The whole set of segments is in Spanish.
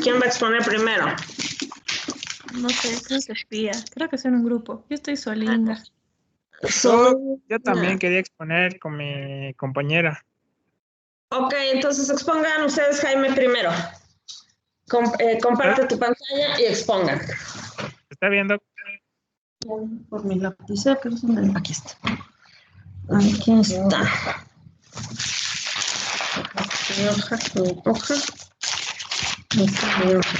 ¿Quién va a exponer primero? No sé, creo que Pía. Creo que son un grupo. Yo estoy solinga. Yo también quería exponer con mi compañera. Ok, entonces expongan ustedes, Jaime, primero. Comparte tu pantalla y expongan. ¿Está viendo? Por mi lapicero, pero aquí está. Aquí está. Mi hoja, mi hoja. Esta es mi hoja.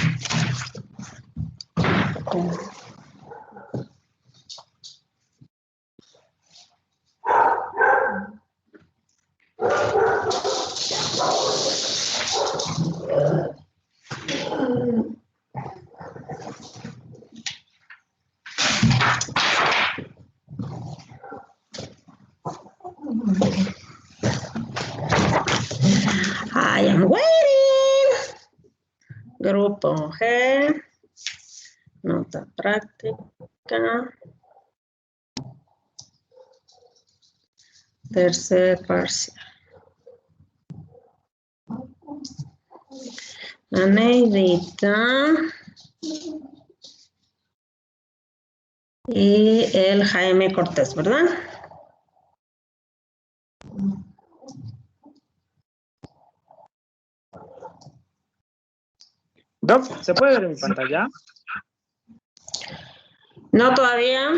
I am waiting. Grupo G. Nota práctica. Tercer parcial. La Neidita. Y el Jaime Cortés, ¿verdad? Doc, ¿se puede ver en mi pantalla? No todavía.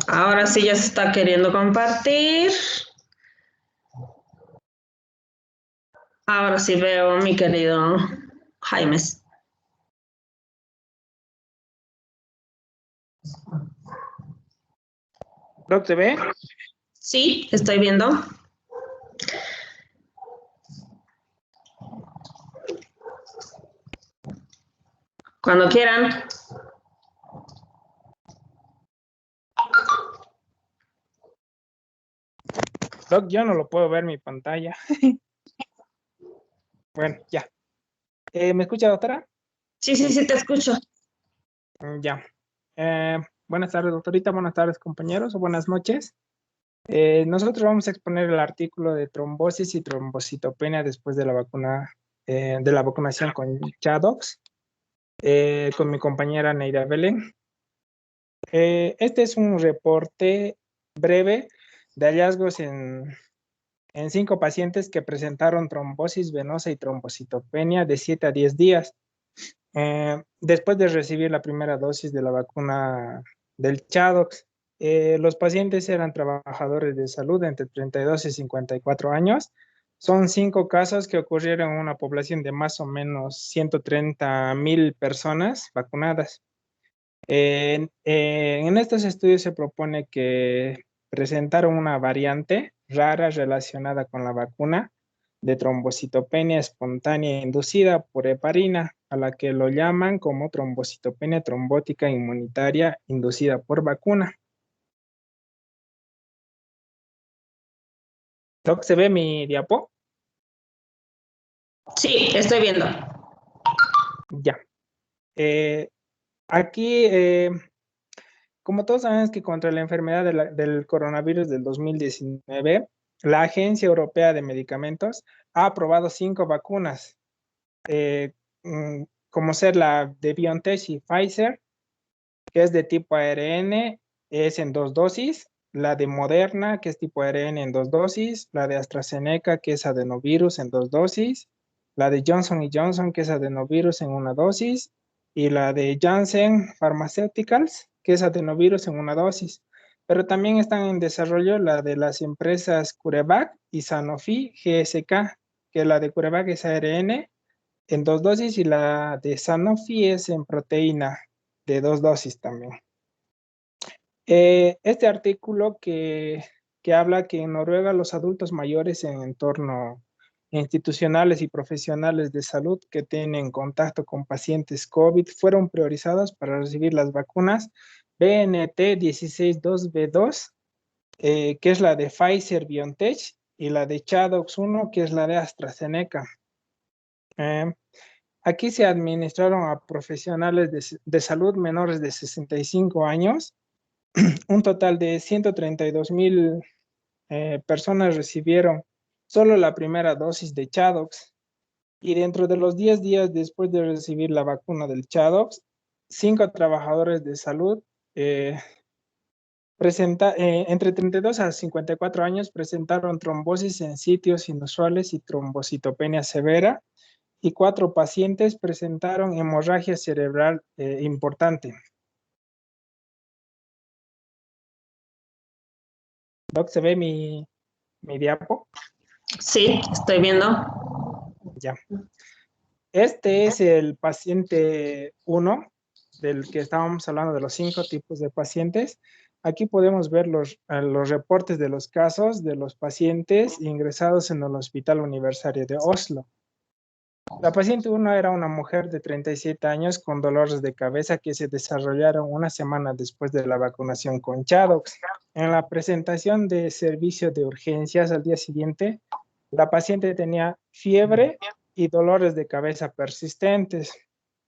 Ahora sí ya se está queriendo compartir. Ahora sí veo, mi querido Jaime. Doc, ¿se ve? Sí, estoy viendo. Cuando quieran. Doc, yo no lo puedo ver en mi pantalla. Bueno, ya. ¿Me escucha, doctora? Sí, sí, sí, te escucho. Ya. Buenas tardes, doctorita. Buenas tardes, compañeros. O buenas noches. Nosotros vamos a exponer el artículo de trombosis y trombocitopenia después de la vacuna, de la vacunación con Chadox, con mi compañera Neida Belén. Este es un reporte breve de hallazgos en 5 pacientes que presentaron trombosis venosa y trombocitopenia de 7 a 10 días después de recibir la primera dosis de la vacuna del Chadox. Los pacientes eran trabajadores de salud entre 32 y 54 años. Son 5 casos que ocurrieron en una población de más o menos 130,000 personas vacunadas. En estos estudios se propone que presentaron una variante rara relacionada con la vacuna de trombocitopenia espontánea inducida por heparina, a la que lo llaman como trombocitopenia trombótica inmunitaria inducida por vacuna. Doc, ¿se ve mi diapo? Sí, estoy viendo. Ya. Aquí, como todos sabemos que contra la enfermedad del coronavirus del 2019, la Agencia Europea de Medicamentos ha aprobado 5 vacunas, como ser la de BioNTech y Pfizer, que es de tipo ARN, es en 2 dosis, la de Moderna, que es tipo ARN en 2 dosis, la de AstraZeneca, que es adenovirus en 2 dosis, la de Johnson Johnson, que es adenovirus en 1 dosis, y la de Janssen Pharmaceuticals, que es adenovirus en 1 dosis. Pero también están en desarrollo la de las empresas CureVac y Sanofi GSK, que la de CureVac es ARN en 2 dosis y la de Sanofi es en proteína de 2 dosis también. Este artículo que habla que en Noruega los adultos mayores en entorno institucionales y profesionales de salud que tienen contacto con pacientes COVID fueron priorizados para recibir las vacunas BNT 162B2, que es la de Pfizer-BioNTech, y la de ChAdOx 1, que es la de AstraZeneca. Aquí se administraron a profesionales de salud menores de 65 años. Un total de 132,000 personas recibieron solo la primera dosis de ChAdOx. Y dentro de los 10 días después de recibir la vacuna del ChAdOx, 5 trabajadores de salud entre 32 a 54 años presentaron trombosis en sitios inusuales y trombocitopenia severa, y 4 pacientes presentaron hemorragia cerebral importante. Doc, ¿se ve mi diapo? Sí, estoy viendo. Ya. Este es el paciente 1, del que estábamos hablando de los 5 tipos de pacientes. Aquí podemos ver los reportes de los casos de los pacientes ingresados en el Hospital Universitario de Oslo. La paciente 1 era una mujer de 37 años con dolores de cabeza que se desarrollaron una semana después de la vacunación con ChAdOx. En la presentación de servicio de urgencias al día siguiente, la paciente tenía fiebre y dolores de cabeza persistentes.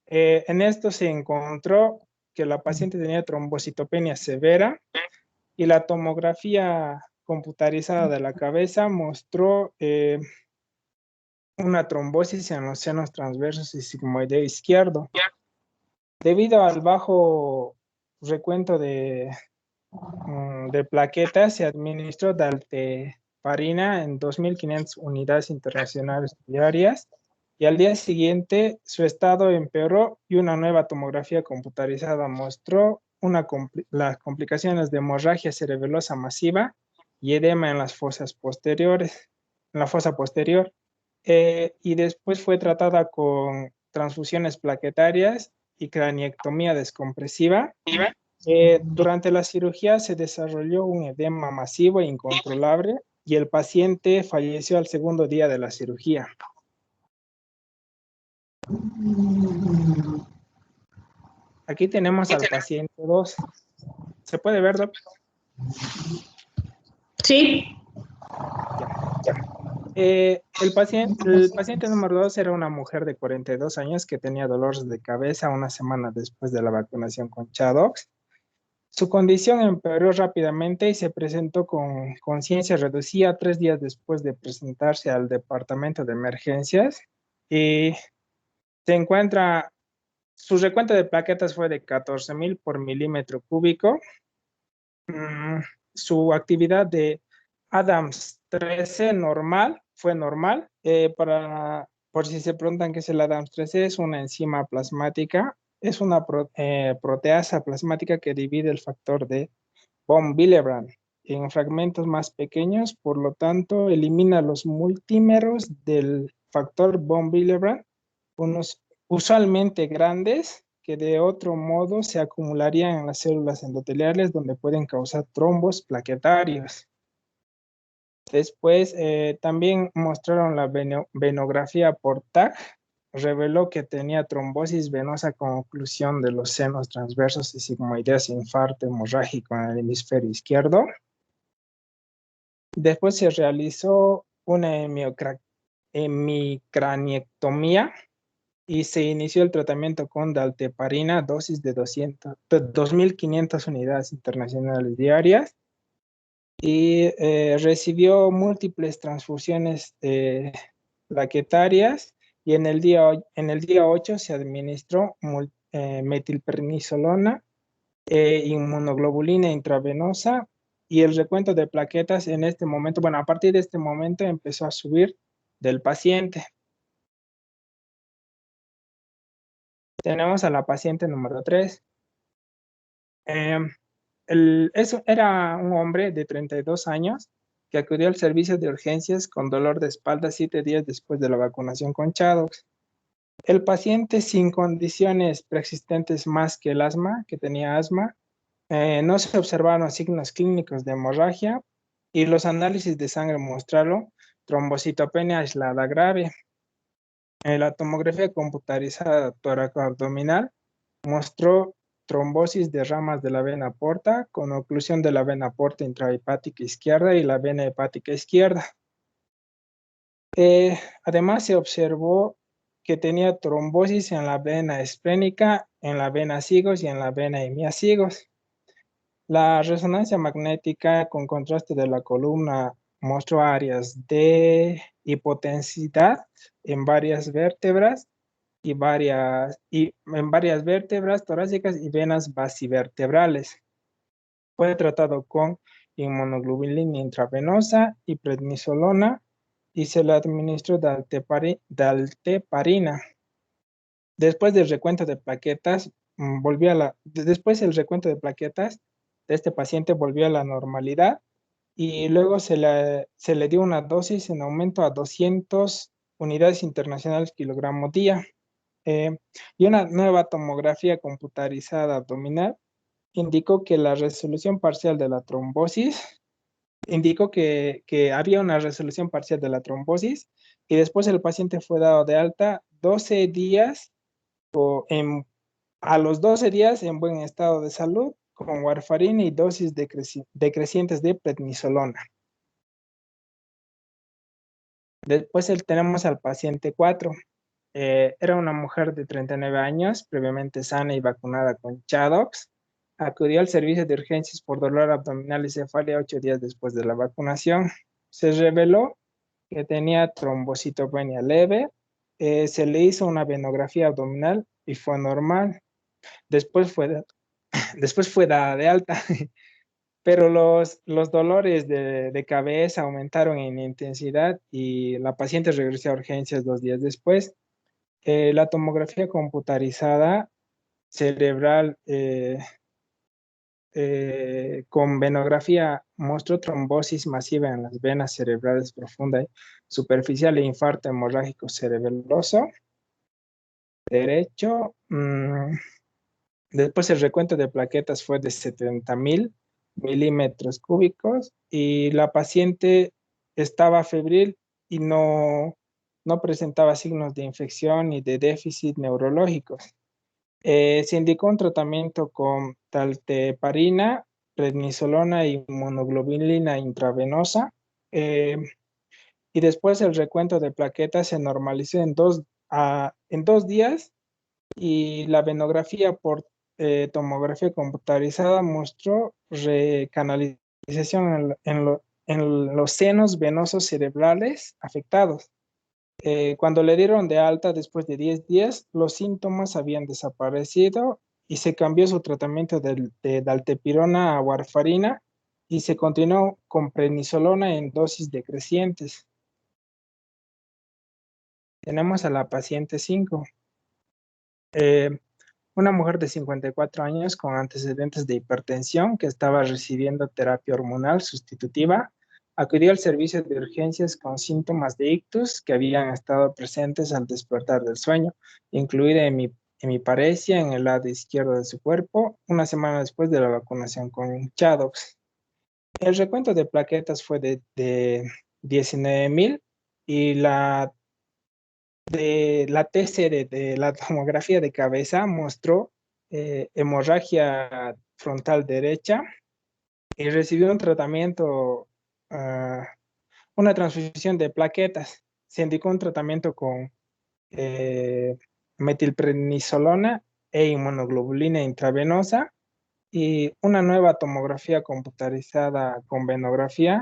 En esto se encontró que la paciente tenía trombocitopenia severa y la tomografía computarizada de la cabeza mostró una trombosis en los senos transversos y sigmoideo izquierdo. Debido al bajo recuento de plaquetas, se administró dalteparina en 2.500 unidades internacionales diarias, y al día siguiente su estado empeoró y una nueva tomografía computarizada mostró las complicaciones de hemorragia cerebelosa masiva y edema en las fosas posteriores, en la fosa posterior. Y después fue tratada con transfusiones plaquetarias y craniectomía descompresiva. Durante la cirugía se desarrolló un edema masivo e incontrolable y el paciente falleció al segundo día de la cirugía. Aquí tenemos al paciente 2. ¿Se puede ver, Doc? Sí. El paciente número 2 era una mujer de 42 años que tenía dolores de cabeza una semana después de la vacunación con ChAdOx. Su condición empeoró rápidamente y se presentó con conciencia reducida 3 días después de presentarse al departamento de emergencias. Y su recuento de plaquetas fue de 14,000 por milímetro cúbico. Su actividad de Adams 13 fue normal. Por si se preguntan qué es el Adams 13, es una enzima plasmática. Es una proteasa plasmática que divide el factor de von Willebrand en fragmentos más pequeños, por lo tanto elimina los multímeros del factor von Willebrand, unos usualmente grandes, que de otro modo se acumularían en las células endoteliales, donde pueden causar trombos plaquetarios. Después también mostraron la venografía por TAC, reveló que tenía trombosis venosa con oclusión de los senos transversos y sigmoideos, infarto hemorrágico en el hemisferio izquierdo. Después se realizó una hemicraniectomía y se inició el tratamiento con dalteparina, dosis de 2.500 unidades internacionales diarias, y recibió múltiples transfusiones plaquetarias, y en el día 8 se administró metilprednisolona, inmunoglobulina intravenosa, y el recuento de plaquetas en este momento, bueno, a partir de este momento empezó a subir del paciente. Tenemos a la paciente número 3. Eso era un hombre de 32 años que acudió al servicio de urgencias con dolor de espalda 7 días después de la vacunación con ChAdOx. El paciente sin condiciones preexistentes más que el asma, que tenía asma, no se observaron signos clínicos de hemorragia y los análisis de sangre mostraron trombocitopenia aislada grave. La tomografía computarizada toracoabdominal mostró trombosis de ramas de la vena porta con oclusión de la vena porta intrahepática izquierda y la vena hepática izquierda. Además, se observó que tenía trombosis en la vena esplénica, en la vena sigos y en la vena hemiasigos. La resonancia magnética con contraste de la columna mostró áreas de hipotensidad en varias vértebras en varias vértebras torácicas y venas basivertebrales. Fue tratado con inmunoglobulina intravenosa y prednisolona y se le administró dalteparina. Después del recuento de plaquetas, después el recuento de plaquetas de este paciente volvió a la normalidad y luego se le dio una dosis en aumento a 200 unidades internacionales kilogramo día. Y una nueva tomografía computarizada abdominal indicó que la resolución parcial de la trombosis, indicó que había una resolución parcial de la trombosis y después el paciente fue dado de alta 12 días a los 12 días en buen estado de salud con warfarina y dosis decrecientes de prednisolona. Después tenemos al paciente 4. Era una mujer de 39 años, previamente sana y vacunada con Chadox. Acudió al servicio de urgencias por dolor abdominal y cefalia 8 días después de la vacunación. Se reveló que tenía trombocitopenia leve. Se le hizo una venografía abdominal y fue normal. Después fue dada de alta, pero los dolores de cabeza aumentaron en intensidad y la paciente regresó a urgencias 2 días después. La tomografía computarizada cerebral con venografía mostró trombosis masiva en las venas cerebrales profunda y superficial e infarto hemorrágico cerebeloso derecho. Después el recuento de plaquetas fue de 70,000 milímetros cúbicos y la paciente estaba febril y no presentaba signos de infección ni de déficit neurológicos. Se indicó un tratamiento con dalteparina, prednisolona y inmunoglobulina intravenosa. Y después el recuento de plaquetas se normalizó en 2 días y la venografía por tomografía computarizada mostró recanalización en los senos venosos cerebrales afectados. Cuando le dieron de alta después de 10 días, los síntomas habían desaparecido y se cambió su tratamiento de daltepirona a warfarina y se continuó con prednisolona en dosis decrecientes. Tenemos a la paciente 5. Una mujer de 54 años con antecedentes de hipertensión que estaba recibiendo terapia hormonal sustitutiva, acudió al servicio de urgencias con síntomas de ictus que habían estado presentes al despertar del sueño, incluida hemiparesia en el lado izquierdo de su cuerpo, una semana después de la vacunación con Chadox. El recuento de plaquetas fue de 19,000 y la TC de la tomografía de cabeza mostró hemorragia frontal derecha y recibió un tratamiento, una transfusión de plaquetas. Se indicó un tratamiento con metilprednisolona e inmunoglobulina intravenosa y una nueva tomografía computarizada con venografía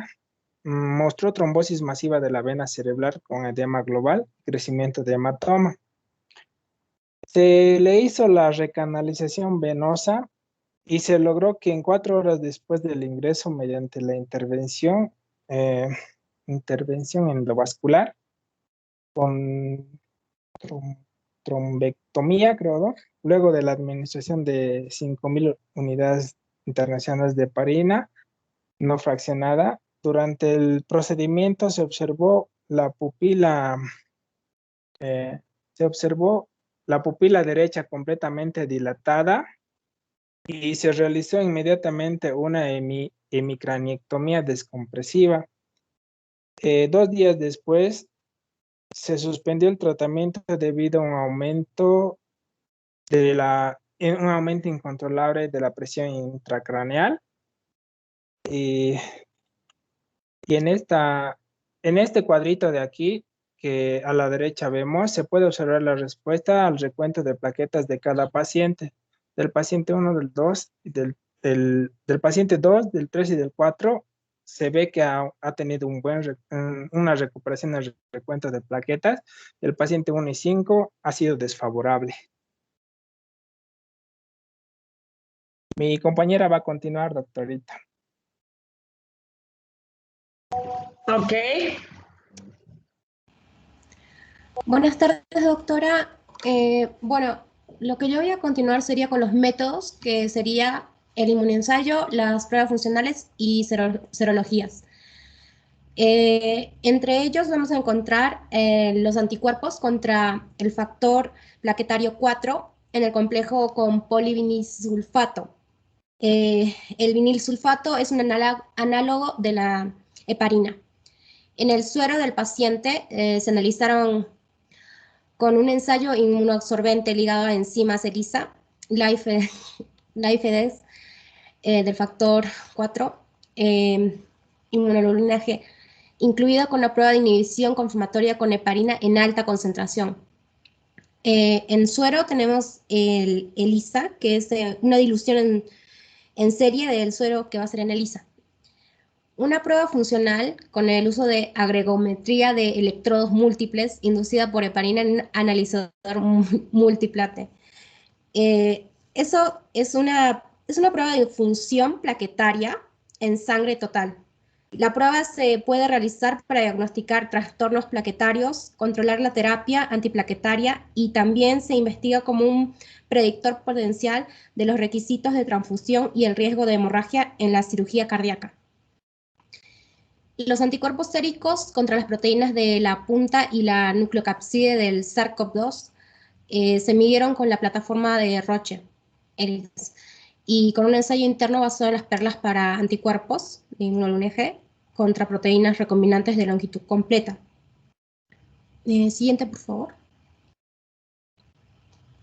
mostró trombosis masiva de la vena cerebral con edema global, crecimiento de hematoma. Se le hizo la recanalización venosa y se logró que en 4 horas después del ingreso mediante la intervención endovascular con trombectomía, creo, ¿no? Luego de la administración de 5,000 unidades internacionales de heparina no fraccionada, durante el procedimiento se observó la pupila derecha completamente dilatada y se realizó inmediatamente una hemicraniectomía descompresiva. 2 días después se suspendió el tratamiento debido a un aumento un aumento incontrolable de la presión intracraneal. Y, y en este cuadrito de aquí, que a la derecha vemos, se puede observar la respuesta al recuento de plaquetas de cada paciente, del paciente 1, del 2, y del paciente 2, del 3 y del 4. Se ve que ha tenido una recuperación en el recuento de plaquetas. El paciente 1 y 5 ha sido desfavorable. Mi compañera va a continuar, doctorita. Ok. Buenas tardes, doctora. Bueno, lo que yo voy a continuar sería con los métodos, que sería el inmunoensayo, las pruebas funcionales y serologías. Entre ellos vamos a encontrar los anticuerpos contra el factor plaquetario 4 en el complejo con polivinilsulfato. El vinilsulfato es un análogo de la heparina. En el suero del paciente se analizaron con un ensayo inmunoabsorbente ligado a enzimas ELISA, LIFEDES del factor 4, inmunoglobulina G, incluido con la prueba de inhibición confirmatoria con heparina en alta concentración. En suero tenemos el ELISA, que es una dilución en serie del suero que va a ser en ELISA. Una prueba funcional con el uso de agregometría de electrodos múltiples inducida por heparina en un analizador multiplate. Eso es una prueba de función plaquetaria en sangre total. La prueba se puede realizar para diagnosticar trastornos plaquetarios, controlar la terapia antiplaquetaria y también se investiga como un predictor potencial de los requisitos de transfusión y el riesgo de hemorragia en la cirugía cardíaca. Los anticuerpos séricos contra las proteínas de la punta y la nucleocapside del SARS-CoV-2 se midieron con la plataforma de Roche y con un ensayo interno basado en las perlas para anticuerpos de inmunoglobulina G contra proteínas recombinantes de longitud completa. Siguiente, por favor.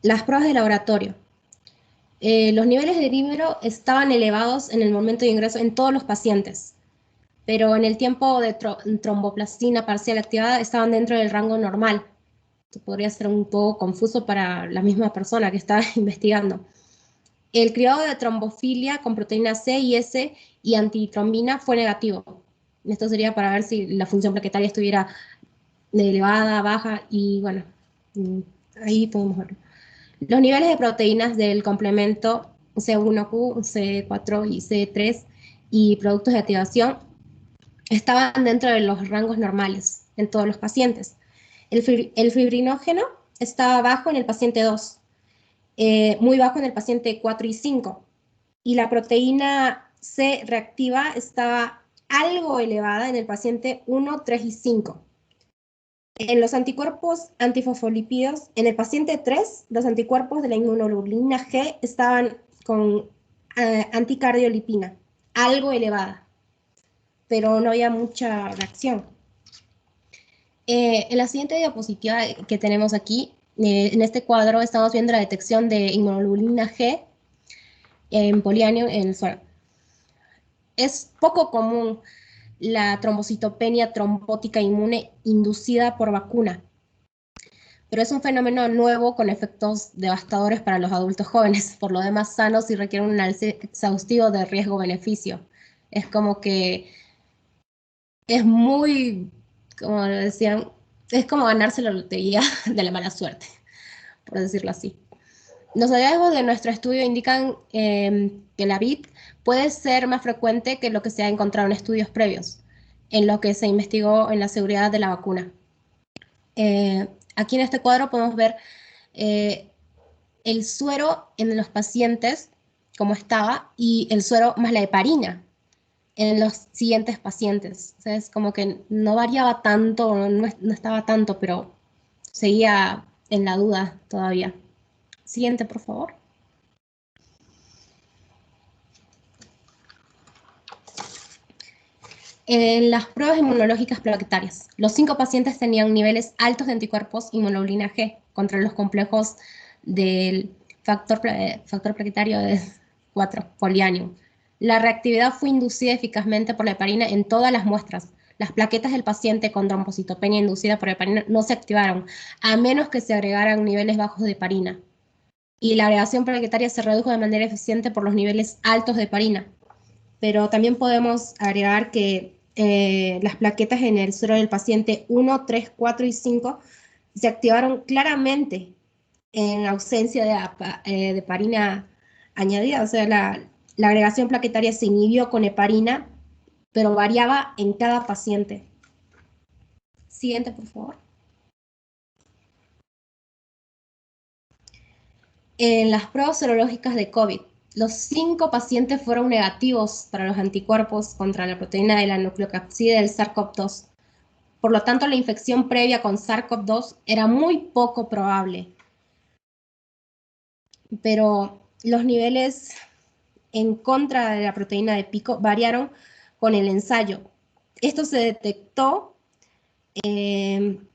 Las pruebas de laboratorio. Los niveles de dímero estaban elevados en el momento de ingreso en todos los pacientes, pero en el tiempo de tromboplastina parcial activada estaban dentro del rango normal. Esto podría ser un poco confuso para la misma persona que está investigando. El criado de trombofilia con proteína C y S y antitrombina fue negativo. Esto sería para ver si la función plaquetaria estuviera elevada, baja, y bueno, ahí podemos verlo. Los niveles de proteínas del complemento C1Q, C4 y C3 y productos de activación estaban dentro de los rangos normales en todos los pacientes. El fibrinógeno estaba bajo en el paciente 2, muy bajo en el paciente 4 y 5, y la proteína C reactiva estaba algo elevada en el paciente 1, 3 y 5. En los anticuerpos antifosfolípidos, en el paciente 3, los anticuerpos de la inmunoglobulina G estaban con anticardiolipina, algo elevada, pero no había mucha reacción. En la siguiente diapositiva que tenemos aquí, en este cuadro estamos viendo la detección de inmunoglobulina G en poliáneo en el suero. Es poco común la trombocitopenia trombótica inmune inducida por vacuna, pero es un fenómeno nuevo con efectos devastadores para los adultos jóvenes, por lo demás sanos y requiere un análisis exhaustivo de riesgo-beneficio. Es como que es muy, como decían, es como ganarse la lotería de la mala suerte, por decirlo así. Los hallazgos de nuestro estudio indican que la VIP puede ser más frecuente que lo que se ha encontrado en estudios previos, en lo que se investigó en la seguridad de la vacuna. Aquí en este cuadro podemos ver el suero en los pacientes, como estaba, y el suero más la heparina en los siguientes pacientes. O sea, es como que no variaba tanto, no estaba tanto, pero seguía en la duda todavía. Siguiente, por favor. En las pruebas inmunológicas plaquetarias, los 5 pacientes tenían niveles altos de anticuerpos inmunoglobulina G contra los complejos del factor plaquetario de 4, poliáneo. La reactividad fue inducida eficazmente por la heparina en todas las muestras. Las plaquetas del paciente con trombocitopenia inducida por heparina no se activaron, a menos que se agregaran niveles bajos de heparina. Y la agregación plaquetaria se redujo de manera eficiente por los niveles altos de heparina. Pero también podemos agregar que las plaquetas en el suero del paciente 1, 3, 4 y 5 se activaron claramente en ausencia de heparina añadida. O sea, la agregación plaquetaria se inhibió con heparina, pero variaba en cada paciente. Siguiente, por favor. En las pruebas serológicas de COVID, los 5 pacientes fueron negativos para los anticuerpos contra la proteína de la nucleocapsida del SARS-CoV-2. Por lo tanto, la infección previa con SARS-CoV-2 era muy poco probable. Pero los niveles en contra de la proteína de pico variaron con el ensayo. Esto se detectó en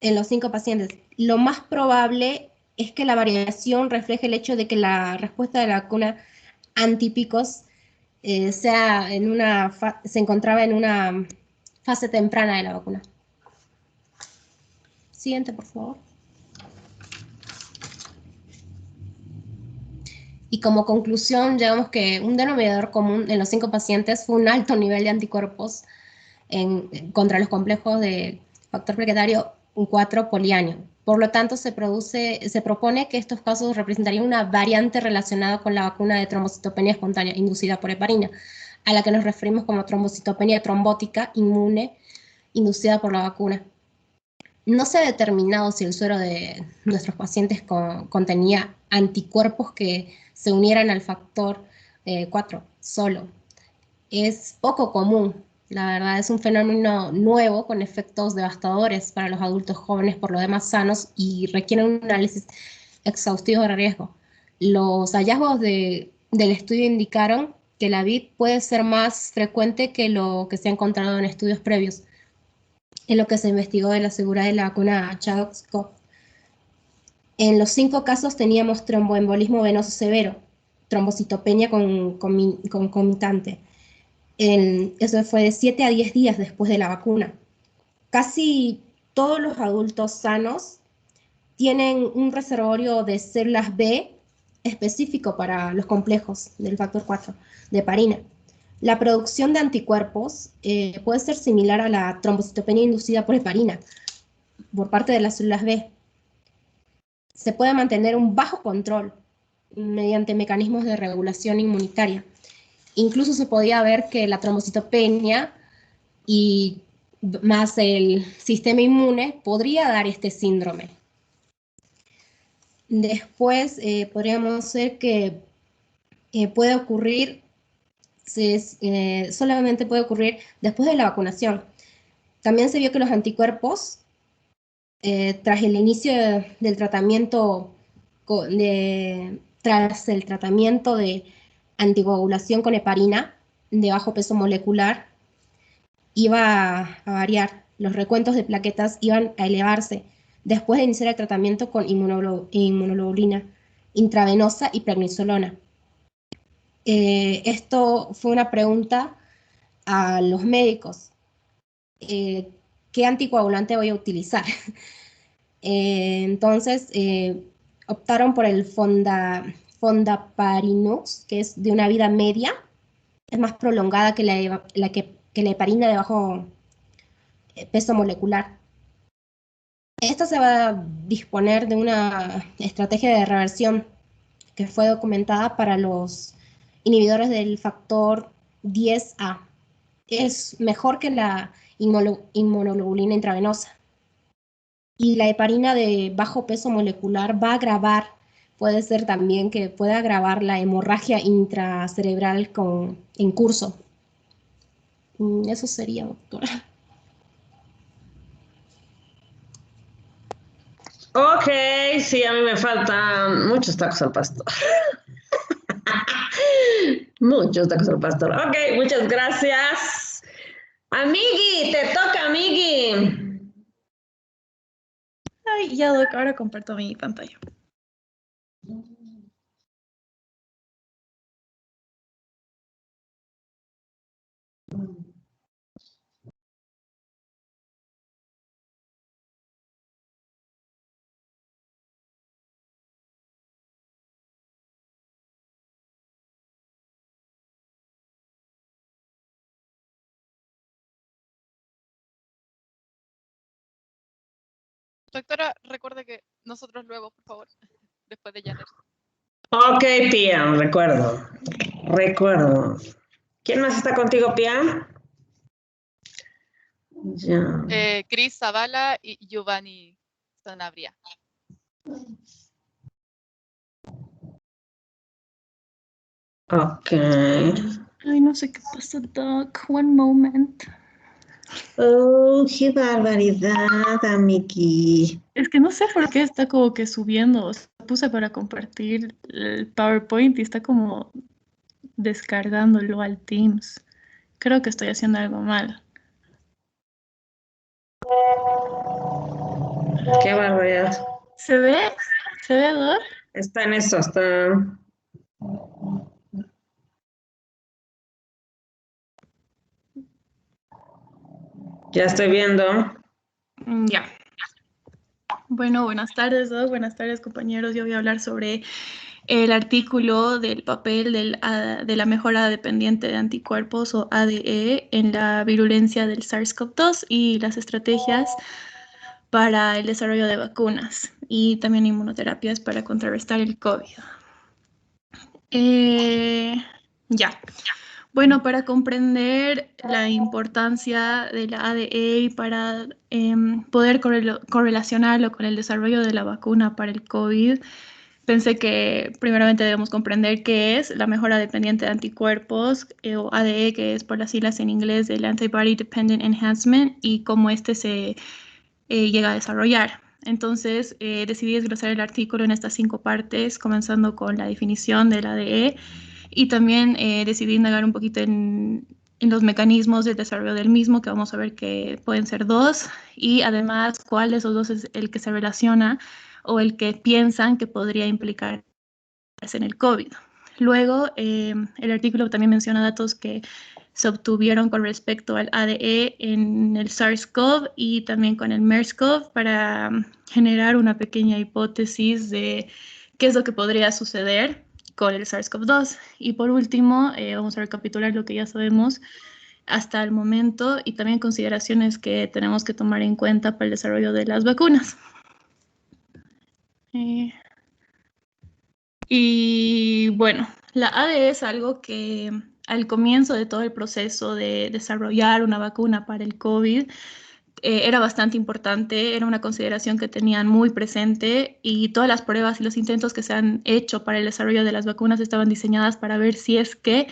los 5 pacientes. Lo más probable es que la variación refleje el hecho de que la respuesta de la vacuna antipicos se encontraba en una fase temprana de la vacuna. Siguiente, por favor. Y como conclusión, llegamos que un denominador común en los 5 pacientes fue un alto nivel de anticuerpos contra los complejos de factor plaquetario 4 poliáneo. Por lo tanto, se propone que estos casos representarían una variante relacionada con la vacuna de trombocitopenia espontánea inducida por heparina, a la que nos referimos como trombocitopenia trombótica inmune inducida por la vacuna. No se ha determinado si el suero de nuestros pacientes contenía anticuerpos que se unieran al factor 4 solo. Es poco común. La verdad, es un fenómeno nuevo con efectos devastadores para los adultos jóvenes, por lo demás sanos, y requiere un análisis exhaustivo de riesgo. Los hallazgos del estudio indicaron que la vid puede ser más frecuente que lo que se ha encontrado en estudios previos, en lo que se investigó de la seguridad de la vacuna ChAdOx-CoV. En los 5 casos teníamos tromboembolismo venoso severo, trombocitopenia concomitante. Eso fue de 7 a 10 días después de la vacuna. Casi todos los adultos sanos tienen un reservorio de células B específico para los complejos del factor 4 de heparina. La producción de anticuerpos puede ser similar a la trombocitopenia inducida por heparina por parte de las células B. Se puede mantener un bajo control mediante mecanismos de regulación inmunitaria. Incluso se podía ver que la trombocitopenia y más el sistema inmune podría dar este síndrome. Después podríamos ver que puede ocurrir, solamente puede ocurrir después de la vacunación. También se vio que los anticuerpos, tras el inicio del tratamiento tras el tratamiento de anticoagulación con heparina de bajo peso molecular, iba a variar. Los recuentos de plaquetas iban a elevarse después de iniciar el tratamiento con inmunoglobulina intravenosa y prednisolona. Esto fue una pregunta a los médicos. ¿Qué anticoagulante voy a utilizar? Entonces, optaron por el fondaparinux, que es de una vida media, es más prolongada que la heparina de bajo peso molecular. Esta se va a disponer de una estrategia de reversión que fue documentada para los inhibidores del factor 10A. Es mejor que la inmunoglobulina intravenosa. Y la heparina de bajo peso molecular va a agravar, puede ser también que pueda agravar la hemorragia intracerebral en curso. Eso sería, doctora. Ok, sí, a mí me faltan muchos tacos al pastor. Muchos tacos al pastor. Ok, muchas gracias. Amigui, te toca, Amigui. Ay, ya, Doc, ahora comparto mi pantalla. Doctora, recuerde que nosotros luego, por favor, después de Janet. Ok, Pia, recuerdo. ¿Quién más está contigo, Pia? Ya. Chris Zavala y Giovanni Sanabria. Ok. Ay, no sé qué pasa, Doc. One moment. Oh, qué barbaridad, amigui. Es que no sé por qué está como que subiendo. O sea, puse para compartir el PowerPoint y está como descargándolo al Teams. Creo que estoy haciendo algo mal. Qué barbaridad. ¿Se ve? ¿Se ve, Doc? Está en eso, está. Ya estoy viendo. Ya. Bueno, buenas tardes, Doc. Buenas tardes, compañeros. Yo voy a hablar sobre el artículo del papel de la mejora dependiente de anticuerpos o ADE en la virulencia del SARS-CoV-2 y las estrategias para el desarrollo de vacunas y también inmunoterapias para contrarrestar el COVID. Ya. Bueno, para comprender la importancia de la ADE y para poder correlacionarlo con el desarrollo de la vacuna para el COVID, pensé que primeramente debemos comprender qué es la mejora dependiente de anticuerpos o ADE, que es por las siglas en inglés del Antibody Dependent Enhancement, y cómo este se llega a desarrollar. Entonces decidí desglosar el artículo en estas 5 partes, comenzando con la definición del ADE y también decidí indagar un poquito en los mecanismos de desarrollo del mismo, que vamos a ver que pueden ser 2, y además cuál de esos 2 es el que se relaciona o el que piensan que podría implicarse en el COVID. Luego, el artículo también menciona datos que se obtuvieron con respecto al ADE en el SARS-CoV y también con el MERS-CoV para generar una pequeña hipótesis de qué es lo que podría suceder con el SARS-CoV-2. Y por último, vamos a recapitular lo que ya sabemos hasta el momento y también consideraciones que tenemos que tomar en cuenta para el desarrollo de las vacunas. Y bueno, la ADE es algo que al comienzo de todo el proceso de desarrollar una vacuna para el COVID era bastante importante, era una consideración que tenían muy presente y todas las pruebas y los intentos que se han hecho para el desarrollo de las vacunas estaban diseñadas para ver si es que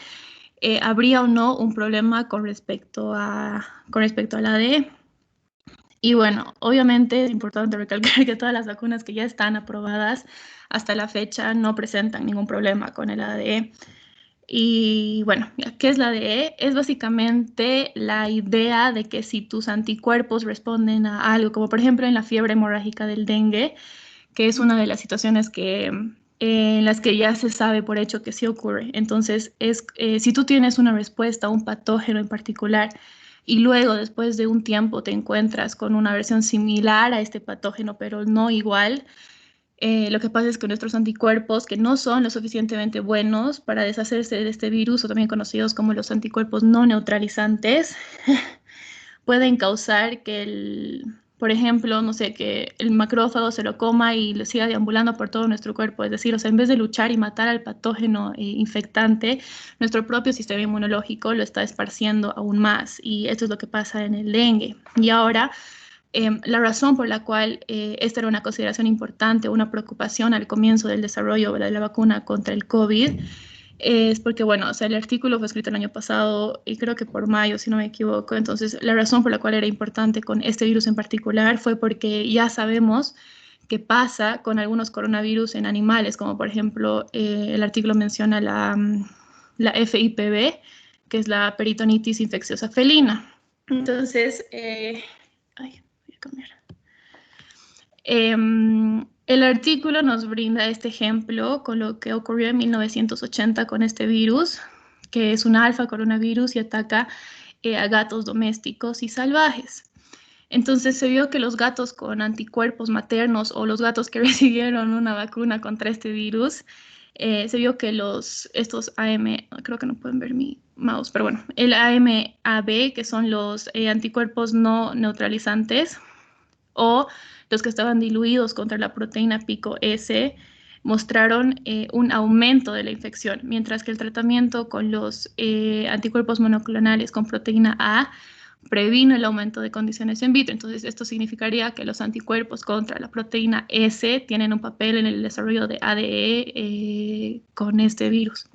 habría o no un problema con respecto a la ADE. Y bueno, obviamente es importante recalcar que todas las vacunas que ya están aprobadas hasta la fecha no presentan ningún problema con el ADE. Y bueno, ¿qué es la ADE? Es básicamente la idea de que si tus anticuerpos responden a algo, como por ejemplo en la fiebre hemorrágica del dengue, que es una de las situaciones en las que ya se sabe por hecho que sí ocurre. Entonces, si tú tienes una respuesta a un patógeno en particular y luego, después de un tiempo, te encuentras con una versión similar a este patógeno, pero no igual, lo que pasa es que nuestros anticuerpos, que no son lo suficientemente buenos para deshacerse de este virus, o también conocidos como los anticuerpos no neutralizantes, pueden causar que por ejemplo, no sé, que el macrófago se lo coma y lo siga deambulando por todo nuestro cuerpo. Es decir, o sea, en vez de luchar y matar al patógeno infectante, nuestro propio sistema inmunológico lo está esparciendo aún más. Y esto es lo que pasa en el dengue. Y ahora, la razón por la cual esta era una consideración importante, una preocupación al comienzo del desarrollo de la vacuna contra el COVID, es porque, bueno, o sea, el artículo fue escrito el año pasado y creo que por mayo, si no me equivoco. Entonces, la razón por la cual era importante con este virus en particular fue porque ya sabemos qué pasa con algunos coronavirus en animales, como por ejemplo, el artículo menciona la FIPV, que es la peritonitis infecciosa felina. Entonces, voy a cambiar. El artículo nos brinda este ejemplo con lo que ocurrió en 1980 con este virus, que es un alfa coronavirus y ataca a gatos domésticos y salvajes. Entonces se vio que los gatos con anticuerpos maternos o los gatos que recibieron una vacuna contra este virus, se vio que estos creo que no pueden ver mi mouse, pero bueno, el AMAB, que son los anticuerpos no neutralizantes, o los que estaban diluidos contra la proteína pico S, mostraron un aumento de la infección, mientras que el tratamiento con los anticuerpos monoclonales con proteína A previno el aumento de condiciones in vitro. Entonces, esto significaría que los anticuerpos contra la proteína S tienen un papel en el desarrollo de ADE con este virus.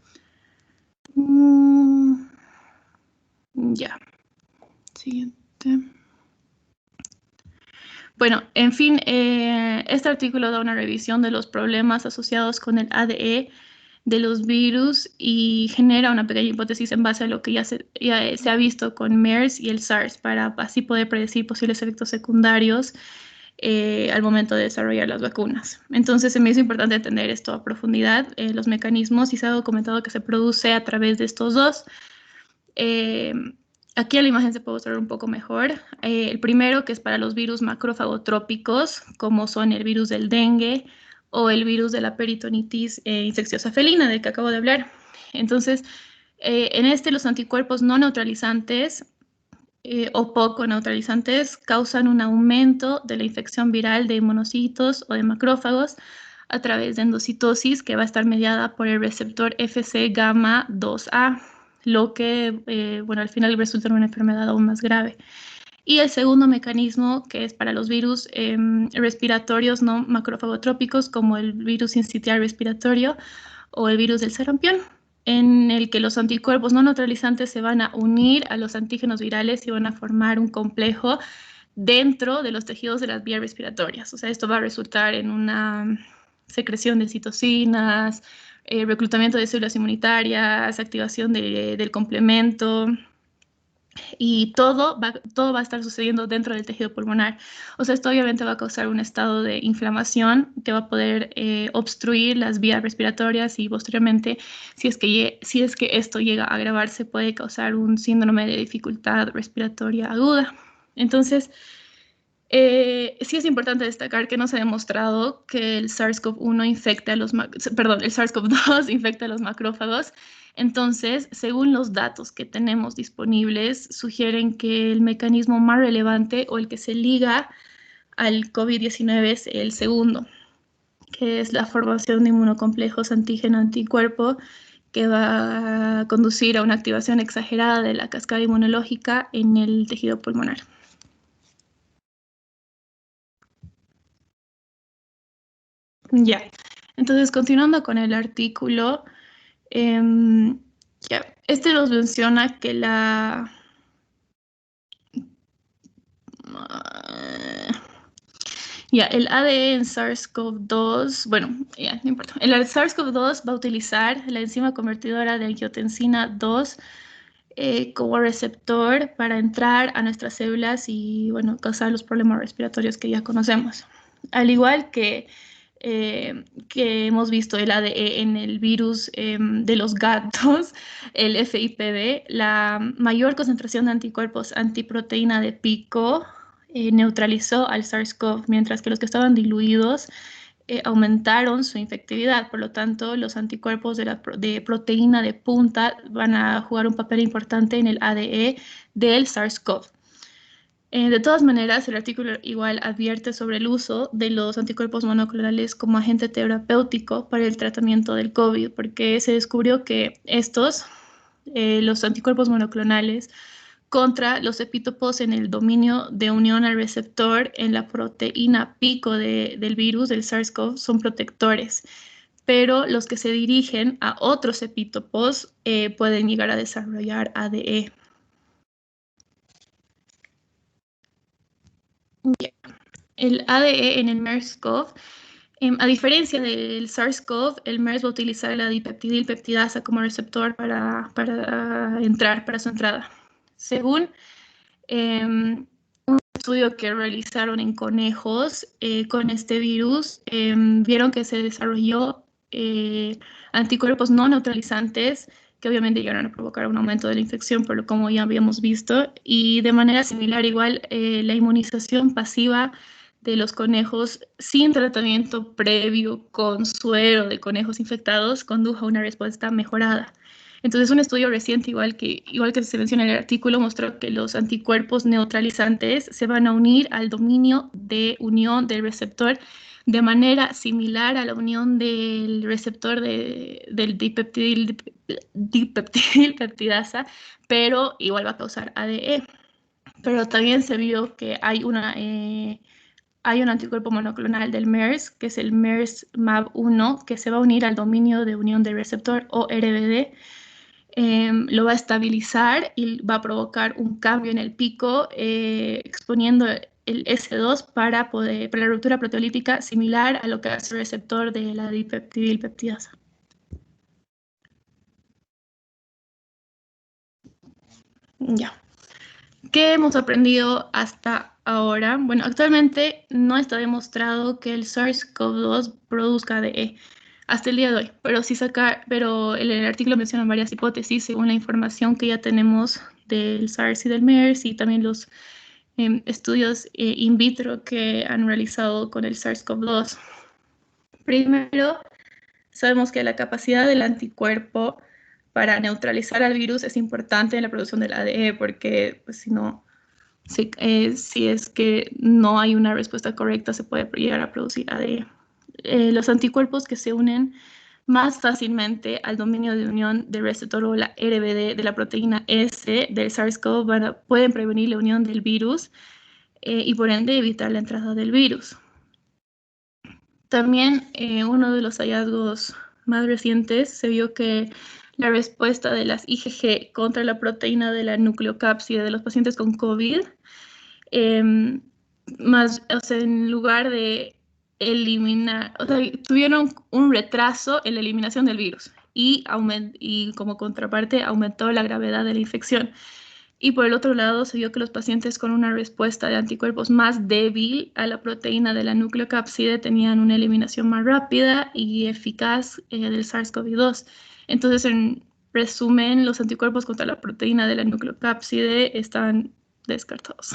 Ya. Siguiente. Bueno, en fin, este artículo da una revisión de los problemas asociados con el ADE de los virus y genera una pequeña hipótesis en base a lo que ya se ha visto con MERS y el SARS para así poder predecir posibles efectos secundarios al momento de desarrollar las vacunas. Entonces, se me hizo importante entender esto a profundidad, los mecanismos, y se ha documentado que se produce a través de estos dos. Aquí en la imagen se puede mostrar un poco mejor. El primero, que es para los virus macrófagotrópicos, como son el virus del dengue o el virus de la peritonitis infecciosa felina, del que acabo de hablar. Entonces, en los anticuerpos no neutralizantes o poco neutralizantes causan un aumento de la infección viral de monocitos o de macrófagos a través de endocitosis, que va a estar mediada por el receptor Fc gamma 2A, lo que, bueno, al final resulta en una enfermedad aún más grave. Y el segundo mecanismo, que es para los virus respiratorios no macrofagotrópicos, como el virus sincitial respiratorio o el virus del sarampión, en el que los anticuerpos no neutralizantes se van a unir a los antígenos virales y van a formar un complejo dentro de los tejidos de las vías respiratorias. O sea, esto va a resultar en una secreción de citocinas, reclutamiento de células inmunitarias, activación del complemento, y todo va a estar sucediendo dentro del tejido pulmonar. O sea, esto obviamente va a causar un estado de inflamación que va a poder obstruir las vías respiratorias, y posteriormente, si es que esto llega a agravarse, puede causar un síndrome de dificultad respiratoria aguda. Entonces, sí es importante destacar que no se ha demostrado que el SARS-CoV-2 infecta a los macrófagos. Entonces, según los datos que tenemos disponibles, sugieren que el mecanismo más relevante o el que se liga al COVID-19 es el segundo, que es la formación de inmunocomplejos antígeno-anticuerpo, que va a conducir a una activación exagerada de la cascada inmunológica en el tejido pulmonar. Ya, entonces continuando con el artículo, este nos menciona que el ADE en SARS-CoV-2, bueno, no importa. El SARS-CoV-2 va a utilizar la enzima convertidora de angiotensina 2 como receptor para entrar a nuestras células y, bueno, causar los problemas respiratorios que ya conocemos. Al igual que hemos visto el ADE en el virus de los gatos, el FIPV, la mayor concentración de anticuerpos antiproteína de pico neutralizó al SARS-CoV, mientras que los que estaban diluidos aumentaron su infectividad. Por lo tanto, los anticuerpos de proteína de punta van a jugar un papel importante en el ADE del SARS-CoV. De todas maneras, el artículo igual advierte sobre el uso de los anticuerpos monoclonales como agente terapéutico para el tratamiento del COVID, porque se descubrió que los anticuerpos monoclonales contra los epítopos en el dominio de unión al receptor en la proteína pico del virus, del SARS-CoV, son protectores, pero los que se dirigen a otros epítopos pueden llegar a desarrollar ADE. El ADE en el MERS-CoV A diferencia del SARS-CoV, el MERS va a utilizar la dipeptidilpeptidasa como receptor para su entrada. Según un estudio que realizaron en conejos con este virus, vieron que se desarrolló anticuerpos no neutralizantes que obviamente llegaron a provocar un aumento de la infección, por lo como ya habíamos visto, y de manera similar igual la inmunización pasiva de los conejos sin tratamiento previo con suero de conejos infectados condujo a una respuesta mejorada. Entonces, un estudio reciente, igual que se menciona en el artículo, mostró que los anticuerpos neutralizantes se van a unir al dominio de unión del receptor de manera similar a la unión del receptor del dipeptidilpeptidasa, pero igual va a causar ADE. Pero también se vio que hay un anticuerpo monoclonal del MERS, que es el MERS-MAB1, que se va a unir al dominio de unión del receptor o RBD. Lo va a estabilizar y va a provocar un cambio en el pico, exponiendo el S2 para la ruptura proteolítica similar a lo que hace el receptor de la dipeptidilpeptidasa. Ya. ¿Qué hemos aprendido hasta ahora? Bueno, actualmente no está demostrado que el SARS-CoV-2 produzca ADE hasta el día de hoy, pero el artículo menciona varias hipótesis según la información que ya tenemos del SARS y del MERS y también los estudios in vitro que han realizado con el SARS-CoV-2. Primero, sabemos que la capacidad del anticuerpo para neutralizar al virus es importante en la producción del ADE, porque pues, si es que no hay una respuesta correcta, se puede llegar a producir ADE. Los anticuerpos que se unen más fácilmente al dominio de unión del receptor o la RBD de la proteína S del SARS-CoV pueden prevenir la unión del virus y por ende evitar la entrada del virus. También uno de los hallazgos más recientes se vio que la respuesta de las IgG contra la proteína de la nucleocápside de los pacientes con COVID, en lugar de eliminar, tuvieron un retraso en la eliminación del virus y como contraparte aumentó la gravedad de la infección. Y por el otro lado, se vio que los pacientes con una respuesta de anticuerpos más débil a la proteína de la nucleocápside tenían una eliminación más rápida y eficaz del SARS-CoV-2. Entonces, en resumen, los anticuerpos contra la proteína de la nucleocápside están descartados.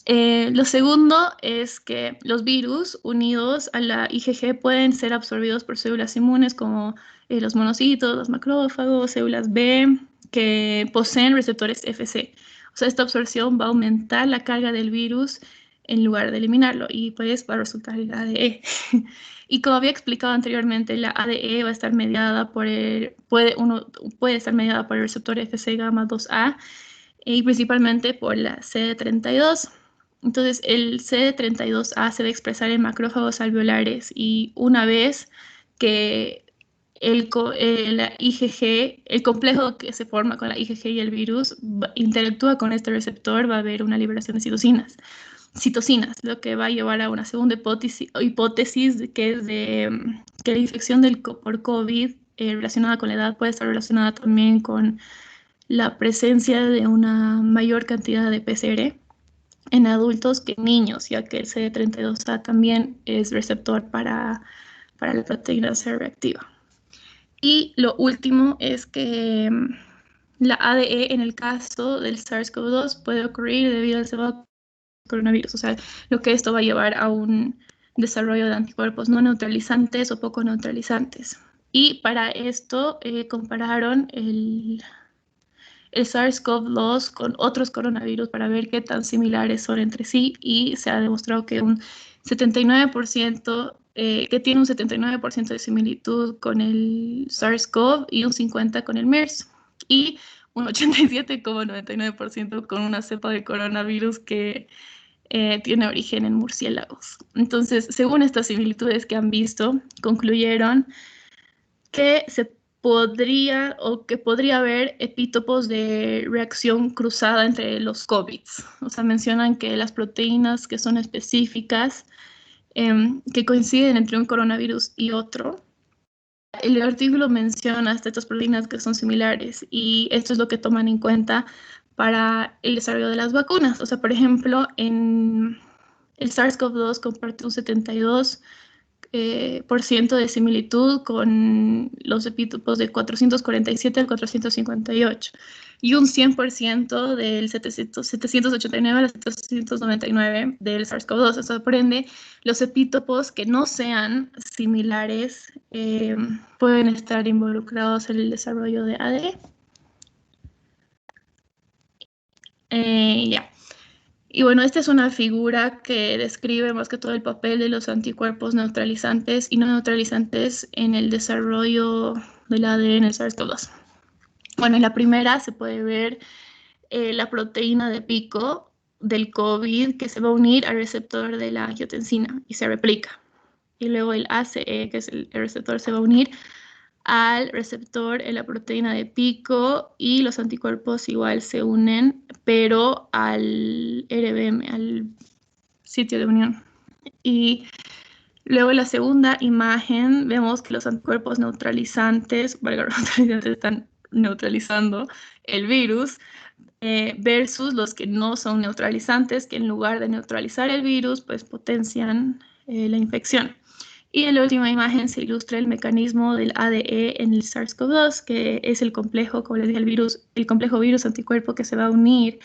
Lo segundo es que los virus unidos a la IgG pueden ser absorbidos por células inmunes como los monocitos, los macrófagos, células B, que poseen receptores Fc. O sea, esta absorción va a aumentar la carga del virus en lugar de eliminarlo y pues va a resultar el ADE. Y como había explicado anteriormente, la ADE va a estar mediada puede estar mediada por el receptor Fc gamma 2A y principalmente por la CD32. Entonces, el CD32A se va a expresar en macrófagos alveolares y una vez que la IgG, el complejo que se forma con la IgG y el virus interactúa con este receptor, va a haber una liberación de citocinas, lo que va a llevar a una segunda hipótesis que es que la infección por COVID relacionada con la edad puede estar relacionada también con la presencia de una mayor cantidad de PCR en adultos que en niños, ya que el CD32A también es receptor para la proteína C reactiva. Y lo último es que la ADE en el caso del SARS-CoV-2 puede ocurrir debido al cebado coronavirus, o sea, lo que esto va a llevar a un desarrollo de anticuerpos no neutralizantes o poco neutralizantes. Y para esto compararon el SARS-CoV-2 con otros coronavirus para ver qué tan similares son entre sí y se ha demostrado que un 79% que tiene un 79% de similitud con el SARS-CoV y un 50% con el MERS y un 87,99% con una cepa de coronavirus que tiene origen en murciélagos. Entonces, según estas similitudes que han visto, concluyeron que podría haber epítopos de reacción cruzada entre los COVIDs. O sea, mencionan que las proteínas que son específicas que coinciden entre un coronavirus y otro. El artículo menciona estas proteínas que son similares y esto es lo que toman en cuenta para el desarrollo de las vacunas. O sea, por ejemplo, en el SARS-CoV-2 comparte un 72% de similitud con los epítopos de 447 al 458 y un 100% del 789 al 799 del SARS-CoV-2. Eso sorprende. Los epítopos que no sean similares pueden estar involucrados en el desarrollo de ADE. Ya. Y bueno, esta es una figura que describe más que todo el papel de los anticuerpos neutralizantes y no neutralizantes en el desarrollo del ADN en el SARS-CoV-2. Bueno, en la primera se puede ver la proteína de pico del COVID que se va a unir al receptor de la angiotensina y se replica. Y luego el ACE, que es el receptor, se va a unir al receptor en la proteína de pico y los anticuerpos igual se unen, pero al RBM, al sitio de unión. Y luego en la segunda imagen vemos que los anticuerpos neutralizantes, están neutralizando el virus, versus los que no son neutralizantes, que en lugar de neutralizar el virus, pues potencian la infección. Y en la última imagen se ilustra el mecanismo del ADE en el SARS-CoV-2, que es el complejo, como les dije, el complejo virus anticuerpo que se va a unir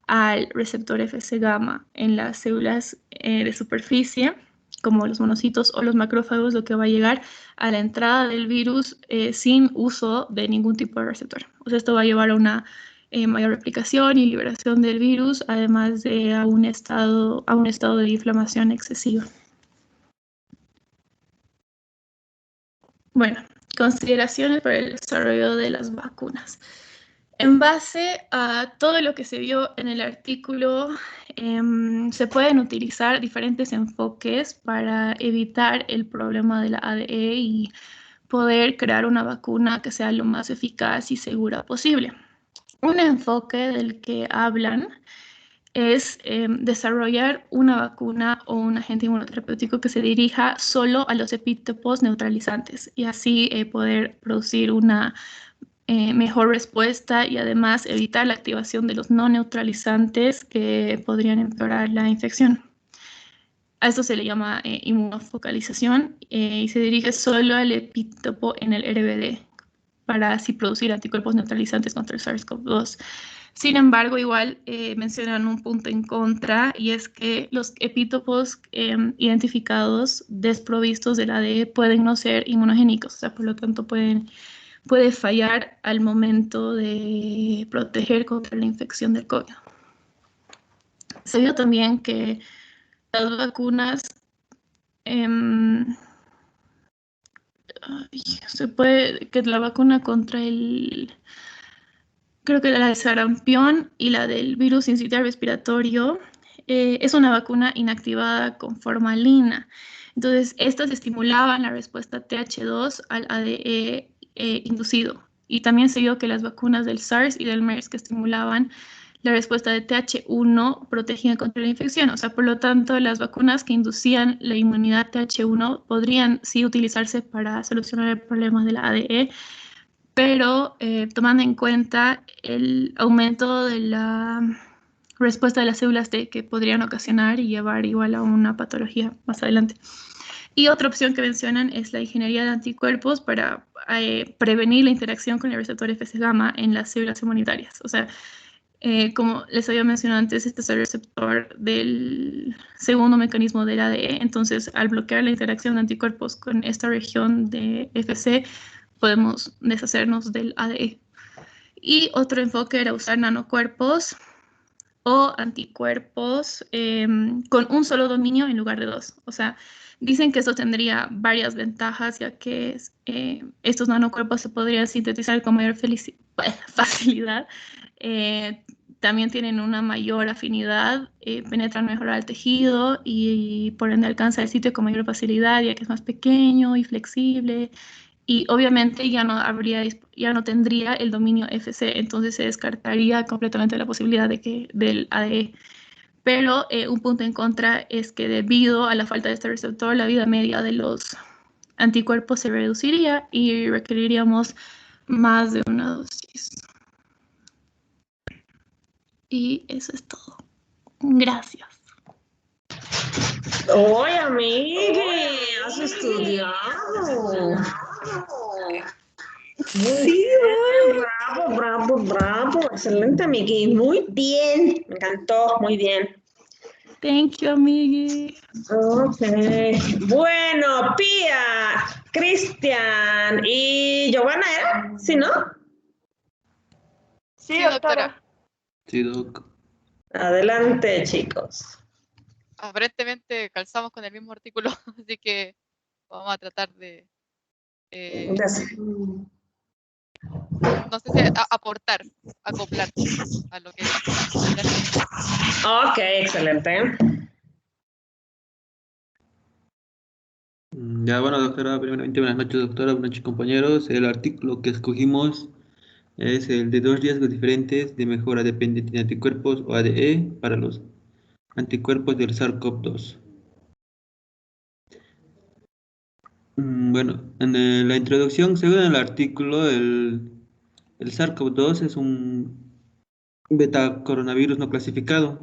al receptor Fc gamma en las células de superficie, como los monocitos o los macrófagos, lo que va a llegar a la entrada del virus sin uso de ningún tipo de receptor. O sea, esto va a llevar a una mayor replicación y liberación del virus, además de a un estado de inflamación excesiva. Bueno, consideraciones para el desarrollo de las vacunas. En base a todo lo que se vio en el artículo, se pueden utilizar diferentes enfoques para evitar el problema de la ADE y poder crear una vacuna que sea lo más eficaz y segura posible. Un enfoque del que hablan es desarrollar una vacuna o un agente inmunoterapéutico que se dirija solo a los epítopos neutralizantes y así poder producir una mejor respuesta y además evitar la activación de los no neutralizantes que podrían empeorar la infección. A esto se le llama inmunofocalización y se dirige solo al epítopo en el RBD para así producir anticuerpos neutralizantes contra el SARS-CoV-2. Sin embargo, igual mencionan un punto en contra y es que los epítopos identificados desprovistos del ADE pueden no ser inmunogénicos, o sea, por lo tanto puede fallar al momento de proteger contra la infección del COVID. Se vio también que las vacunas que la vacuna contra creo que la de sarampión y la del virus sincitial respiratorio es una vacuna inactivada con formalina. Entonces, estas estimulaban la respuesta TH2 al ADE inducido. Y también se vio que las vacunas del SARS y del MERS que estimulaban la respuesta de TH1 protegían contra la infección. O sea, por lo tanto, las vacunas que inducían la inmunidad TH1 podrían sí utilizarse para solucionar el problema de la ADE, pero tomando en cuenta el aumento de la respuesta de las células T que podrían ocasionar y llevar igual a una patología más adelante. Y otra opción que mencionan es la ingeniería de anticuerpos para prevenir la interacción con el receptor Fc gamma en las células inmunitarias. O sea, como les había mencionado antes, este es el receptor del segundo mecanismo del ADE. Entonces, al bloquear la interacción de anticuerpos con esta región de Fc, podemos deshacernos del ADE. Y otro enfoque era usar nanocuerpos o anticuerpos con un solo dominio en lugar de dos. O sea, dicen que esto tendría varias ventajas, ya que estos nanocuerpos se podrían sintetizar con mayor facilidad. También tienen una mayor afinidad, penetran mejor al tejido y por ende alcanza el sitio con mayor facilidad, ya que es más pequeño y flexible. Y obviamente ya no tendría el dominio FC, entonces se descartaría completamente la posibilidad del ADE. pero un punto en contra es que debido a la falta de este receptor, la vida media de los anticuerpos se reduciría y requeriríamos más de una dosis. Y eso es todo. Gracias. Oye, amigue, has estudiado. Muy bien, bravo, bravo, bravo. Excelente, amigui. Muy bien. Me encantó, muy bien. Thank you, amigui. Ok. Bueno, Pía, Cristian y Giovanna, ¿era? ¿Sí, no? Sí, doctora. Sí, doc. Adelante, chicos. Aparentemente calzamos con el mismo artículo, así que vamos a tratar de, no sé si aportar, acoplar a lo que dice. Ok, excelente. Ya, bueno, doctora, primeramente buenas noches, doctora, buenas noches, compañeros. El artículo que escogimos es el de 2 riesgos diferentes de mejora dependiente de anticuerpos o ADE para los anticuerpos del SARS-CoV-2. Bueno, en la introducción, según el artículo, el SARS-CoV-2 es un beta-coronavirus no clasificado.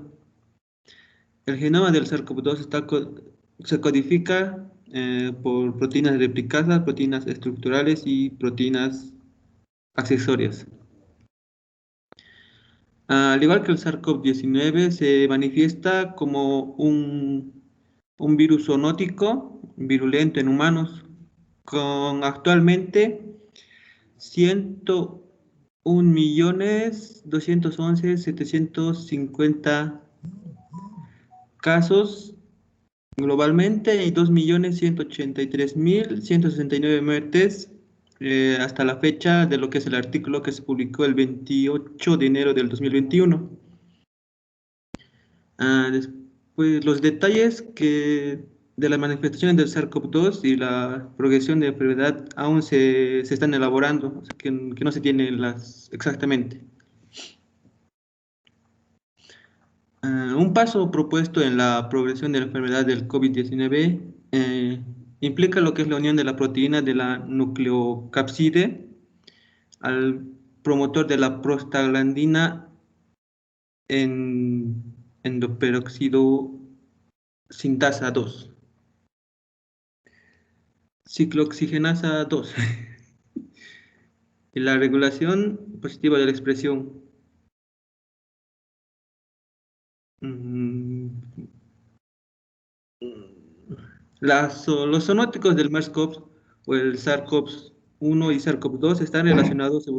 El genoma del SARS-CoV-2 se codifica por proteínas replicadas, proteínas estructurales y proteínas accesorias. Al igual que el SARS-CoV-19, se manifiesta como un virus zoonótico virulento en humanos, con actualmente 101.211.750 casos globalmente y 2.183.169 muertes hasta la fecha de lo que es el artículo que se publicó el 28 de enero del 2021. Después, los detalles de las manifestaciones del SARS-CoV-2 y la progresión de la enfermedad aún se están elaborando, o sea, que no se tienen exactamente. Un paso propuesto en la progresión de la enfermedad del COVID-19 implica lo que es la unión de la proteína de la nucleocápside al promotor de la prostaglandina en endoperóxido sintasa 2, ciclooxigenasa 2, y la regulación positiva de la expresión. Los zoonóticos del MERS-CoV o el SARS-CoV-1 y SARS-CoV-2 están relacionados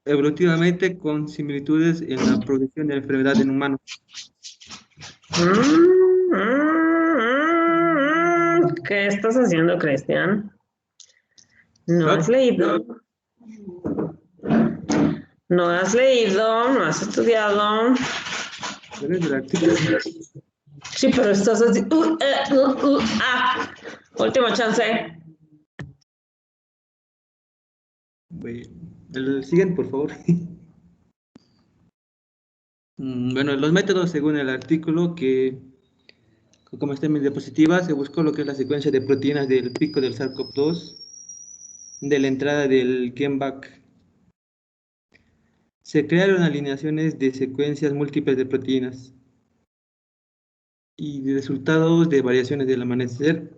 evolutivamente con similitudes en la progresión de la enfermedad en humanos. ¿Qué estás haciendo, Cristian? No has leído. No has leído, no has estudiado. ¿Cuál es el artículo? Sí, pero estás así. Última chance. El siguiente, por favor. Bueno, los métodos según el artículo que, como está en mi diapositiva, se buscó lo que es la secuencia de proteínas del pico del SARS-CoV-2, de la entrada del Guillain-Barré. Se crearon alineaciones de secuencias múltiples de proteínas y de resultados de variaciones del amanecer.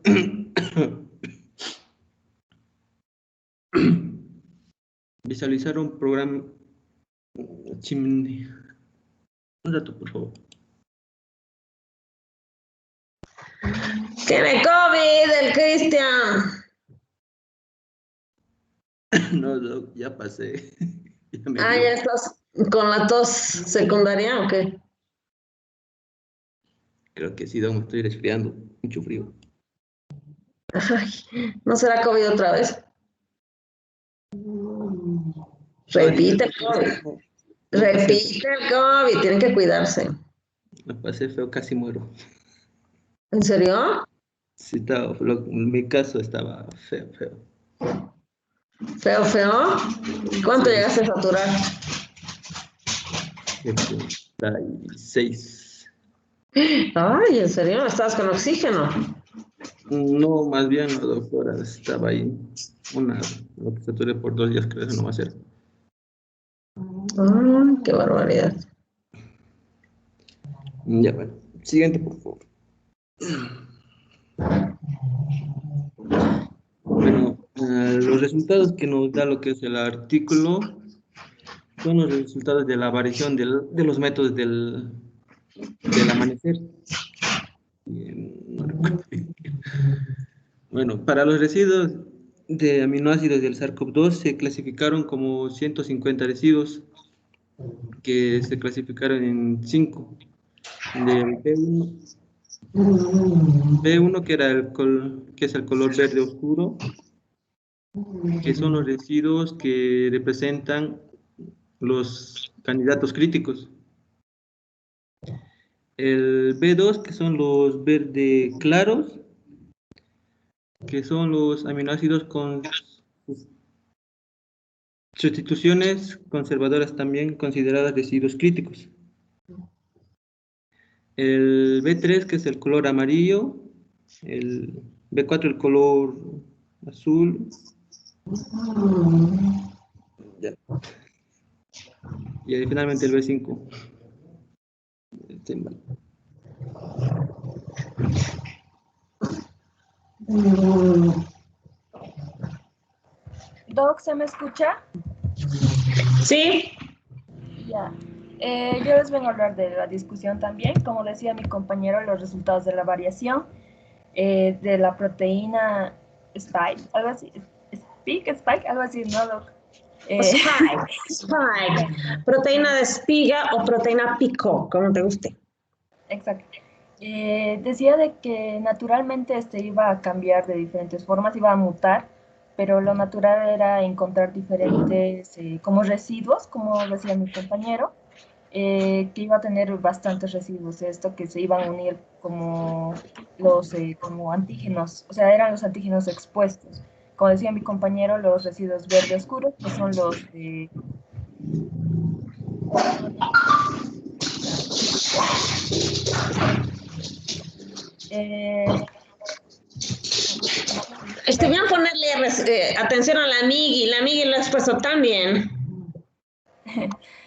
Visualizar un programa. Un rato, por favor. Tiene COVID el Cristian. No, ya pasé. Ya estás con la tos secundaria o qué? Creo que sí, me estoy resfriando. Mucho frío. Ay, ¿no será COVID otra vez? Repite el COVID. Repite el COVID, tienen que cuidarse. Me pasé feo, casi muero. ¿En serio? Sí, mi caso estaba feo. ¿Feo, feo? ¿Cuánto Sí. llegaste a saturar? 36. Ay, ¿en serio? ¿Estabas con oxígeno? No, más bien la doctora estaba ahí. Lo que saturé por 2 días, creo que no va a ser. Qué barbaridad. Ya, bueno. Siguiente, por favor. Bueno, los resultados que nos da lo que es el artículo son los resultados de la variación de los métodos del amanecer. No recuerdo bien. Bueno, para los residuos de aminoácidos del SARS-CoV-2 se clasificaron como 150 residuos que se clasificaron en 5. Del B1 que que es el color verde oscuro, que son los residuos que representan los candidatos críticos. El B2, que son los verde claros, que son los aminoácidos con sustituciones conservadoras también consideradas residuos críticos. El B3, que es el color amarillo, el B4, el color azul. Ya. Y ahí finalmente el B5. Doc, ¿se me escucha? Sí. Ya. Yo les vengo a hablar de la discusión también. Como decía mi compañero, los resultados de la variación de la proteína Spike, algo así. Spike, algo así, ¿no, Doc? Spike. Proteína de espiga o proteína pico, como te guste. Exacto. Decía de que naturalmente iba a cambiar de diferentes formas, iba a mutar, pero lo natural era encontrar diferentes como residuos, como decía mi compañero, que iba a tener bastantes residuos, esto que se iban a unir como los como antígenos, o sea, eran los antígenos expuestos. Como decía mi compañero, los residuos verde oscuros, que son los Estoy bien ponerle atención a la Migui lo ha expuesto tan bien.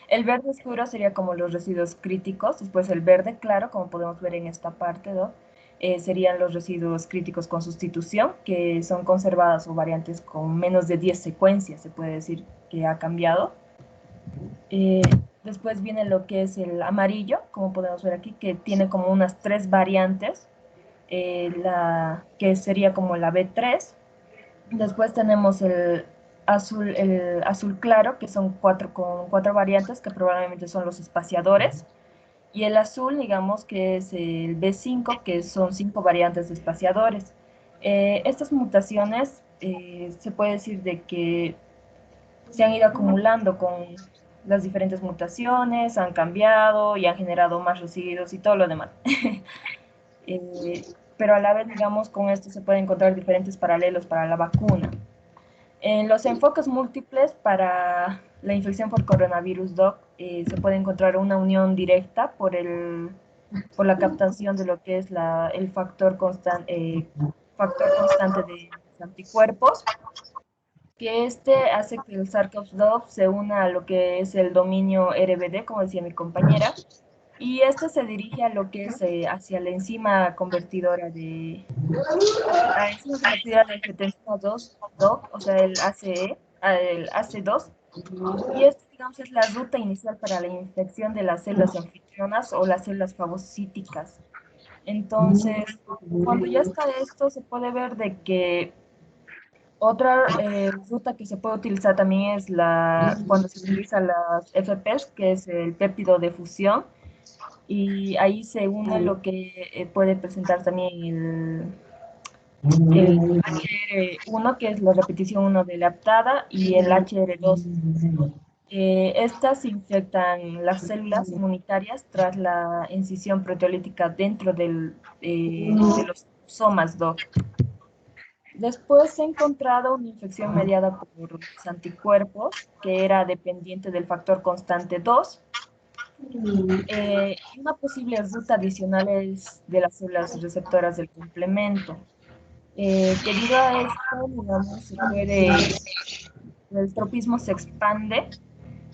El verde oscuro sería como los residuos críticos, después el verde claro, como podemos ver en esta parte, ¿no? Serían los residuos críticos con sustitución, que son conservadas o variantes con menos de 10 secuencias, se puede decir que ha cambiado. Después viene lo que es el amarillo, como podemos ver aquí, que tiene como unas 3 variantes, que sería como la B3. Después tenemos el azul claro, que son con 4 variantes, que probablemente son los espaciadores. Y el azul, digamos que es el B5, que son 5 variantes de espaciadores. Estas mutaciones se puede decir de que se han ido acumulando con las diferentes mutaciones, han cambiado y han generado más residuos y todo lo demás. Pero a la vez, digamos, con esto se pueden encontrar diferentes paralelos para la vacuna. En los enfoques múltiples para la infección por coronavirus, Doc, se puede encontrar una unión directa por la captación de lo que es el factor constante de anticuerpos, que hace que el SARS-CoV-2 se una a lo que es el dominio RBD, como decía mi compañera, y se dirige a lo que es hacia la enzima convertidora de angiotensina 2, DOC, o sea, el AC2, y digamos, es la ruta inicial para la infección de las células anfitrionas o las células fagocíticas. Entonces, cuando ya está esto, se puede ver de que otra ruta que se puede utilizar también es cuando se utiliza las FPs, que es el péptido de fusión, y ahí se une lo que puede presentar también el HR1, que es la repetición 1 de la aptada, y el HR2. Estas infectan las células inmunitarias tras la incisión proteolítica dentro de los somas, Doc. Después se ha encontrado una infección mediada por los anticuerpos, que era dependiente del factor constante 2, Una posible ruta adicional es de las células receptoras del complemento. Debido a esto, digamos, el tropismo se expande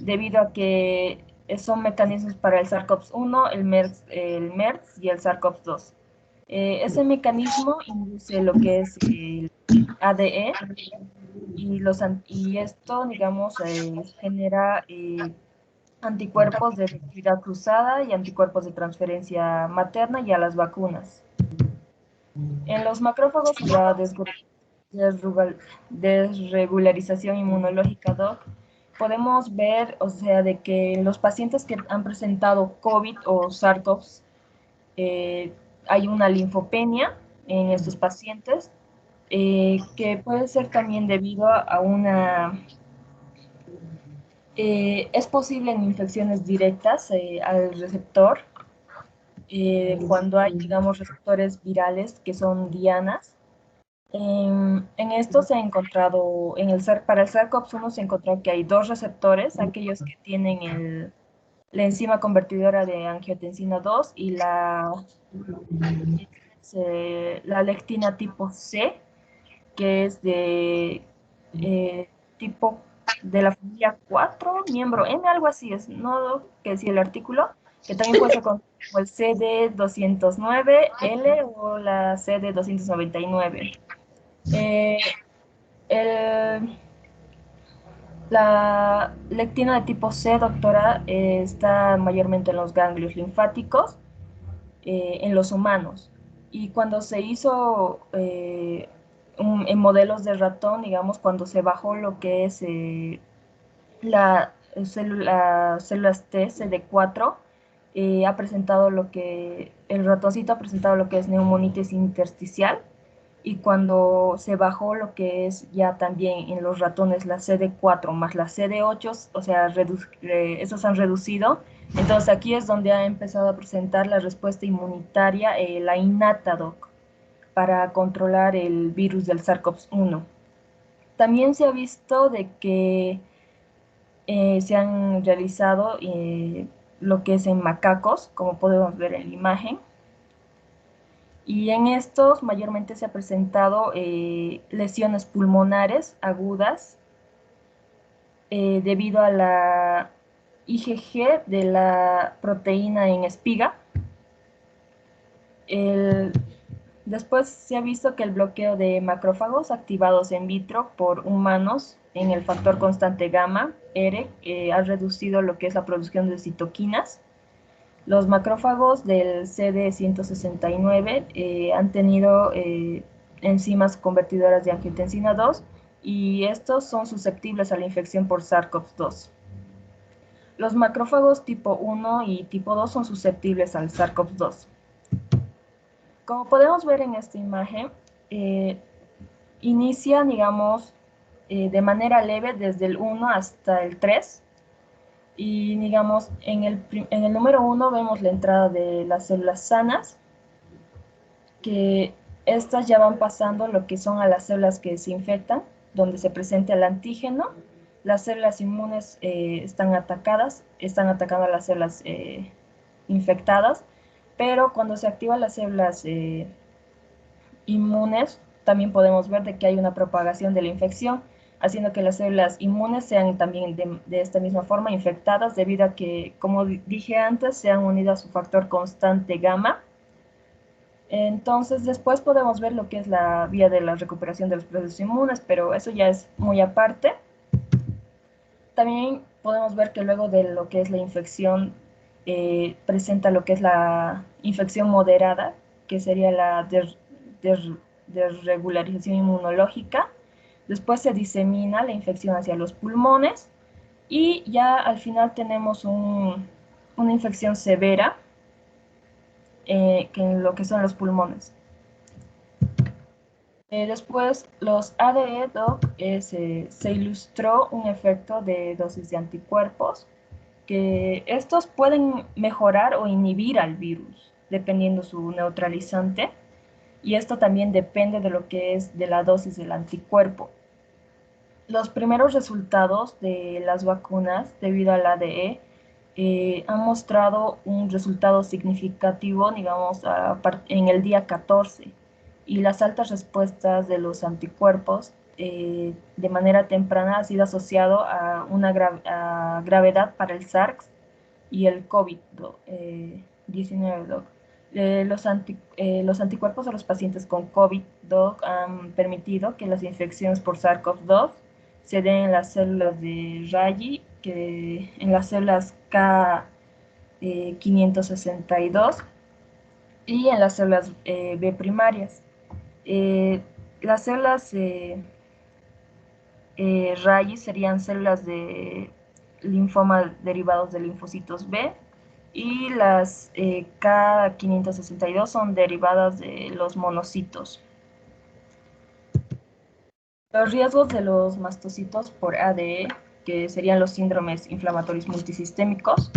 debido a que son mecanismos para el SARS-CoV-1, el MERS y el SARS-CoV-2. Ese mecanismo induce lo que es el ADE y esto, digamos, genera anticuerpos de efectividad cruzada y anticuerpos de transferencia materna y a las vacunas. En los macrófagos, la desregularización inmunológica, Doc, podemos ver, o sea, de que en los pacientes que han presentado COVID o SARS-CoV, hay una linfopenia en estos pacientes, que puede ser también debido a una... es posible en infecciones directas al receptor, cuando hay, digamos, receptores virales que son dianas. En esto se ha encontrado, para el SARS-CoV-1 se encontró que hay dos receptores, aquellos que tienen la enzima convertidora de angiotensina 2 y la lectina tipo C, que es tipo de la familia 4, miembro N, algo así es, no que decía el artículo, que también puede ser como el CD209L o la CD299. La lectina de tipo C, doctora, está mayormente en los ganglios linfáticos, en los humanos. Y cuando se hizo en modelos de ratón, digamos, cuando se bajó lo que es las células T, CD4, ha presentado el ratoncito ha presentado lo que es neumonitis intersticial, y cuando se bajó lo que es ya también en los ratones la CD4 más la CD8, o sea, esos han reducido. Entonces aquí es donde ha empezado a presentar la respuesta inmunitaria, la innata, Doc, para controlar el virus del SARS-CoV-1. También se ha visto de que se han realizado lo que es en macacos, como podemos ver en la imagen. Y en estos mayormente se ha presentado lesiones pulmonares agudas debido a la IgG de la proteína en espiga. Después se ha visto que el bloqueo de macrófagos activados in vitro por humanos en el factor constante gamma, ERE, ha reducido lo que es la producción de citoquinas. Los macrófagos del CD169 han tenido enzimas convertidoras de angiotensina 2 y estos son susceptibles a la infección por SARS-CoV-2. Los macrófagos tipo 1 y tipo 2 son susceptibles al SARS-CoV-2. Como podemos ver en esta imagen, inicia, digamos, de manera leve desde el 1 hasta el 3. Y digamos, en el número 1 vemos la entrada de las células sanas, que estas ya van pasando lo que son a las células que se infectan, donde se presenta el antígeno. Las células inmunes están atacando a las células infectadas, pero cuando se activan las células inmunes, también podemos ver de que hay una propagación de la infección, haciendo que las células inmunes sean también de esta misma forma infectadas, debido a que, como dije antes, se han unido a su factor constante gamma. Entonces, después podemos ver lo que es la vía de la recuperación de los procesos inmunes, pero eso ya es muy aparte. También podemos ver que luego de lo que es la infección, presenta lo que es la infección moderada, que sería la desregularización inmunológica. Después se disemina la infección hacia los pulmones y ya al final tenemos una infección severa, que en lo que son los pulmones. Después, los ADE, Doc, se ilustró un efecto de dosis de anticuerpos, que estos pueden mejorar o inhibir al virus, dependiendo su neutralizante, y esto también depende de lo que es de la dosis del anticuerpo. Los primeros resultados de las vacunas debido al ADE han mostrado un resultado significativo, digamos, en el día 14, y las altas respuestas de los anticuerpos de manera temprana ha sido asociado a una gravedad para el SARS y el COVID-19. Los anticuerpos de los pacientes con COVID han permitido que las infecciones por SARS-CoV-2 se den en las células de Rayi, en las células K562 y en las células B primarias. Las células Rayi serían células de linfoma derivados de linfocitos B, y las K562 son derivadas de los monocitos. Los riesgos de los mastocitos por ADE, que serían los síndromes inflamatorios multisistémicos,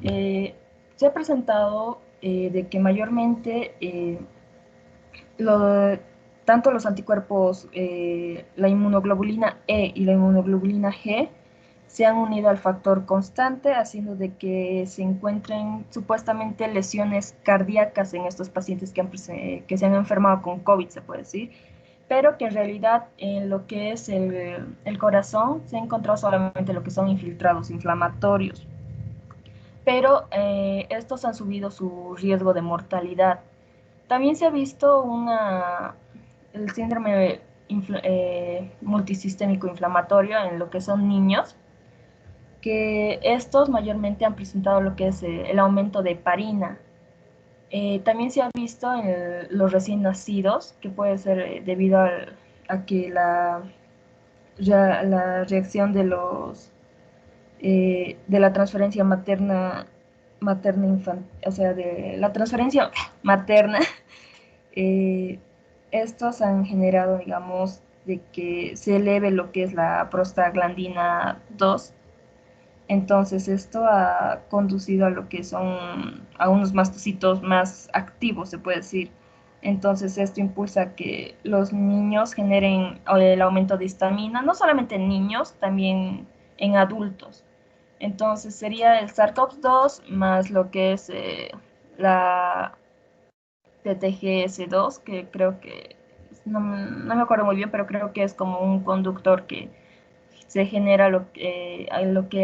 se ha presentado de que mayormente tanto los anticuerpos, la inmunoglobulina E y la inmunoglobulina G, se han unido al factor constante, haciendo de que se encuentren supuestamente lesiones cardíacas en estos pacientes que se han enfermado con COVID, se puede decir, pero que en realidad en lo que es el corazón se ha encontrado solamente lo que son infiltrados inflamatorios, pero estos han subido su riesgo de mortalidad. También se ha visto el síndrome multisistémico inflamatorio en lo que son niños, que estos mayormente han presentado lo que es el aumento de heparina. También se ha visto en los recién nacidos, que puede ser debido a que la reacción de la transferencia materna o sea, de la transferencia materna, estos han generado, digamos, de que se eleve lo que es la prostaglandina 2. Entonces esto ha conducido a lo que son a unos mastocitos más activos, se puede decir. Entonces esto impulsa a que los niños generen el aumento de histamina, no solamente en niños, también en adultos. Entonces sería el SARS-CoV-2 más lo que es la TTGS2, que creo que, no me acuerdo muy bien, pero creo que es como un conductor que se genera lo que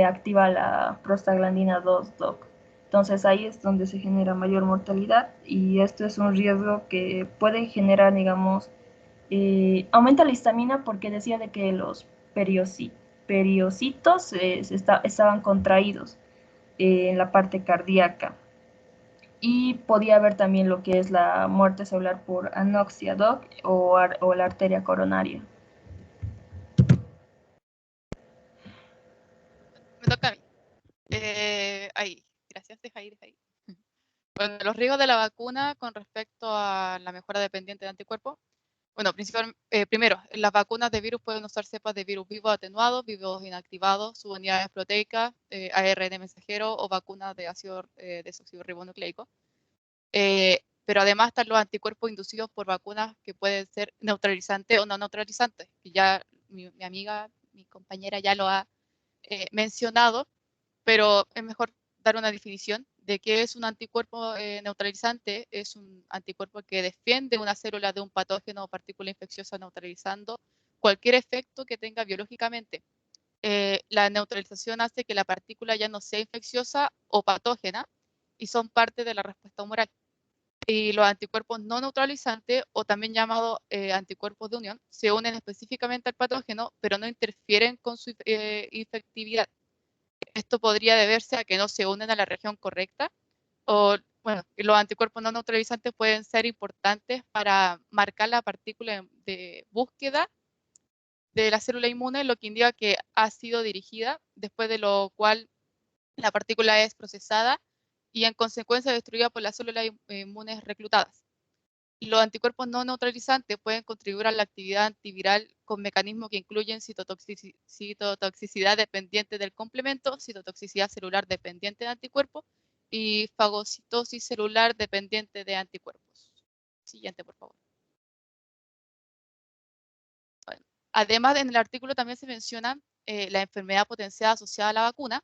activa la prostaglandina 2, doc. Entonces ahí es donde se genera mayor mortalidad, y esto es un riesgo que puede generar, digamos, aumenta la histamina, porque decía de que los periocitos estaban contraídos en la parte cardíaca, y podía haber también lo que es la muerte celular por anoxia, doc, o la arteria coronaria. Me toca a mí. Ahí, gracias, deja ahí. Bueno, los riesgos de la vacuna con respecto a la mejora dependiente de anticuerpos. Bueno, primero, las vacunas de virus pueden usar cepas de virus vivos atenuados, vivos inactivados, subunidades proteicas, ARN mensajero o vacunas de ácido desoxirribonucleico. Pero además están los anticuerpos inducidos por vacunas que pueden ser neutralizantes o no neutralizantes, que ya mi amiga, mi compañera ya lo ha mencionado, pero es mejor dar una definición de qué es un anticuerpo neutralizante. Es un anticuerpo que defiende una célula de un patógeno o partícula infecciosa, neutralizando cualquier efecto que tenga biológicamente. La neutralización hace que la partícula ya no sea infecciosa o patógena y son parte de la respuesta humoral. Y los anticuerpos no neutralizantes, o también llamados anticuerpos de unión, se unen específicamente al patógeno, pero no interfieren con su infectividad. Esto podría deberse a que no se unen a la región correcta, o, bueno, los anticuerpos no neutralizantes pueden ser importantes para marcar la partícula de búsqueda de la célula inmune, lo que indica que ha sido dirigida, después de lo cual la partícula es procesada y en consecuencia destruida por las células inmunes reclutadas. Los anticuerpos no neutralizantes pueden contribuir a la actividad antiviral con mecanismos que incluyen citotoxicidad dependiente del complemento, citotoxicidad celular dependiente de anticuerpos y fagocitosis celular dependiente de anticuerpos. Siguiente, por favor. Bueno, además, en el artículo también se menciona la enfermedad potenciada asociada a la vacuna,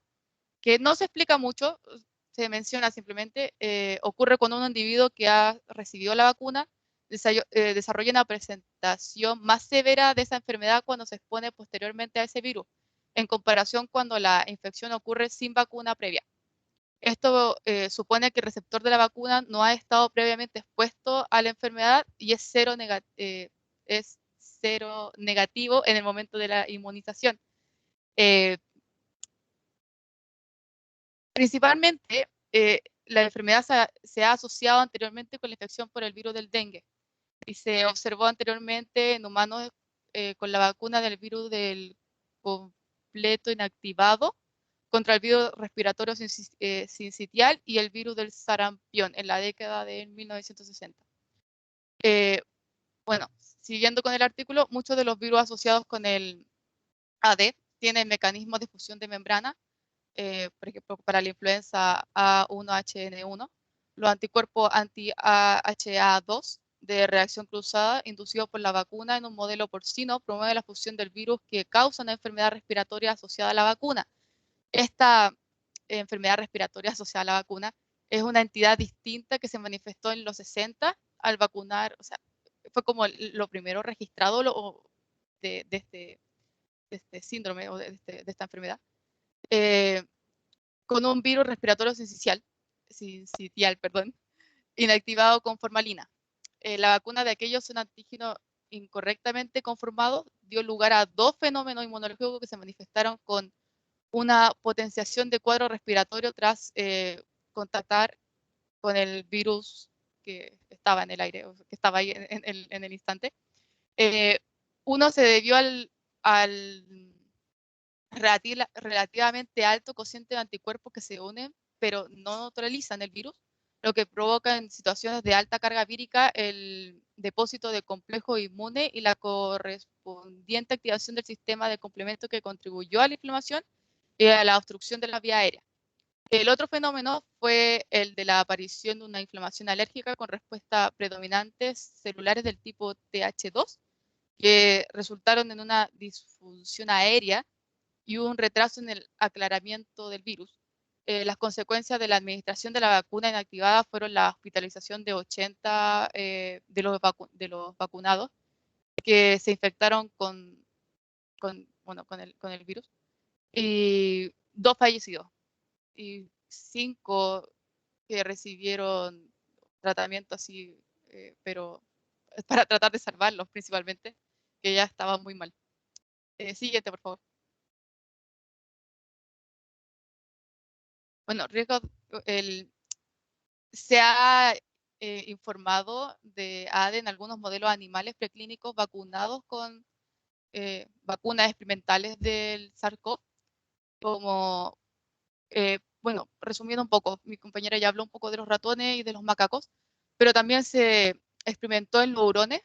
que no se explica mucho, se menciona simplemente, ocurre cuando un individuo que ha recibido la vacuna desarrolla una presentación más severa de esa enfermedad cuando se expone posteriormente a ese virus, en comparación cuando la infección ocurre sin vacuna previa. Esto supone que el receptor de la vacuna no ha estado previamente expuesto a la enfermedad y es cero negativo en el momento de la inmunización. Principalmente, la enfermedad se ha asociado anteriormente con la infección por el virus del dengue y se observó anteriormente en humanos con la vacuna del virus del completo inactivado contra el virus respiratorio sincitial y el virus del sarampión en la década de 1960. Bueno, siguiendo con el artículo, muchos de los virus asociados con el AD tienen mecanismos de fusión de membrana, por ejemplo, para la influenza A1HN1, los anticuerpos anti-HA2 de reacción cruzada inducidos por la vacuna en un modelo porcino promueve la fusión del virus que causa una enfermedad respiratoria asociada a la vacuna. Esta enfermedad respiratoria asociada a la vacuna es una entidad distinta que se manifestó en los 60 al vacunar, o sea, fue como lo primero registrado de este síndrome o de esta enfermedad. Con un virus respiratorio sincitial, inactivado con formalina. La vacuna de aquellos un antígeno incorrectamente conformado dio lugar a dos fenómenos inmunológicos que se manifestaron con una potenciación de cuadro respiratorio tras contactar con el virus que estaba en el aire, o que estaba ahí en el instante. Uno se debió al relativamente alto cociente de anticuerpos que se unen, pero no neutralizan el virus, lo que provoca en situaciones de alta carga vírica el depósito de complejo inmune y la correspondiente activación del sistema de complemento que contribuyó a la inflamación y a la obstrucción de la vía aérea. El otro fenómeno fue el de la aparición de una inflamación alérgica con respuesta predominantes celulares del tipo Th2, que resultaron en una disfunción aérea y un retraso en el aclaramiento del virus. Las consecuencias de la administración de la vacuna inactivada fueron la hospitalización de 80 de los vacunados que se infectaron con el virus, y 2 fallecidos y 5 que recibieron tratamiento así, pero para tratar de salvarlos principalmente, que ya estaban muy mal. Siguiente, por favor. Bueno, se ha informado de ADE en algunos modelos animales preclínicos vacunados con vacunas experimentales del SARS-CoV, como, bueno, resumiendo un poco, mi compañera ya habló un poco de los ratones y de los macacos, pero también se experimentó en los hurones,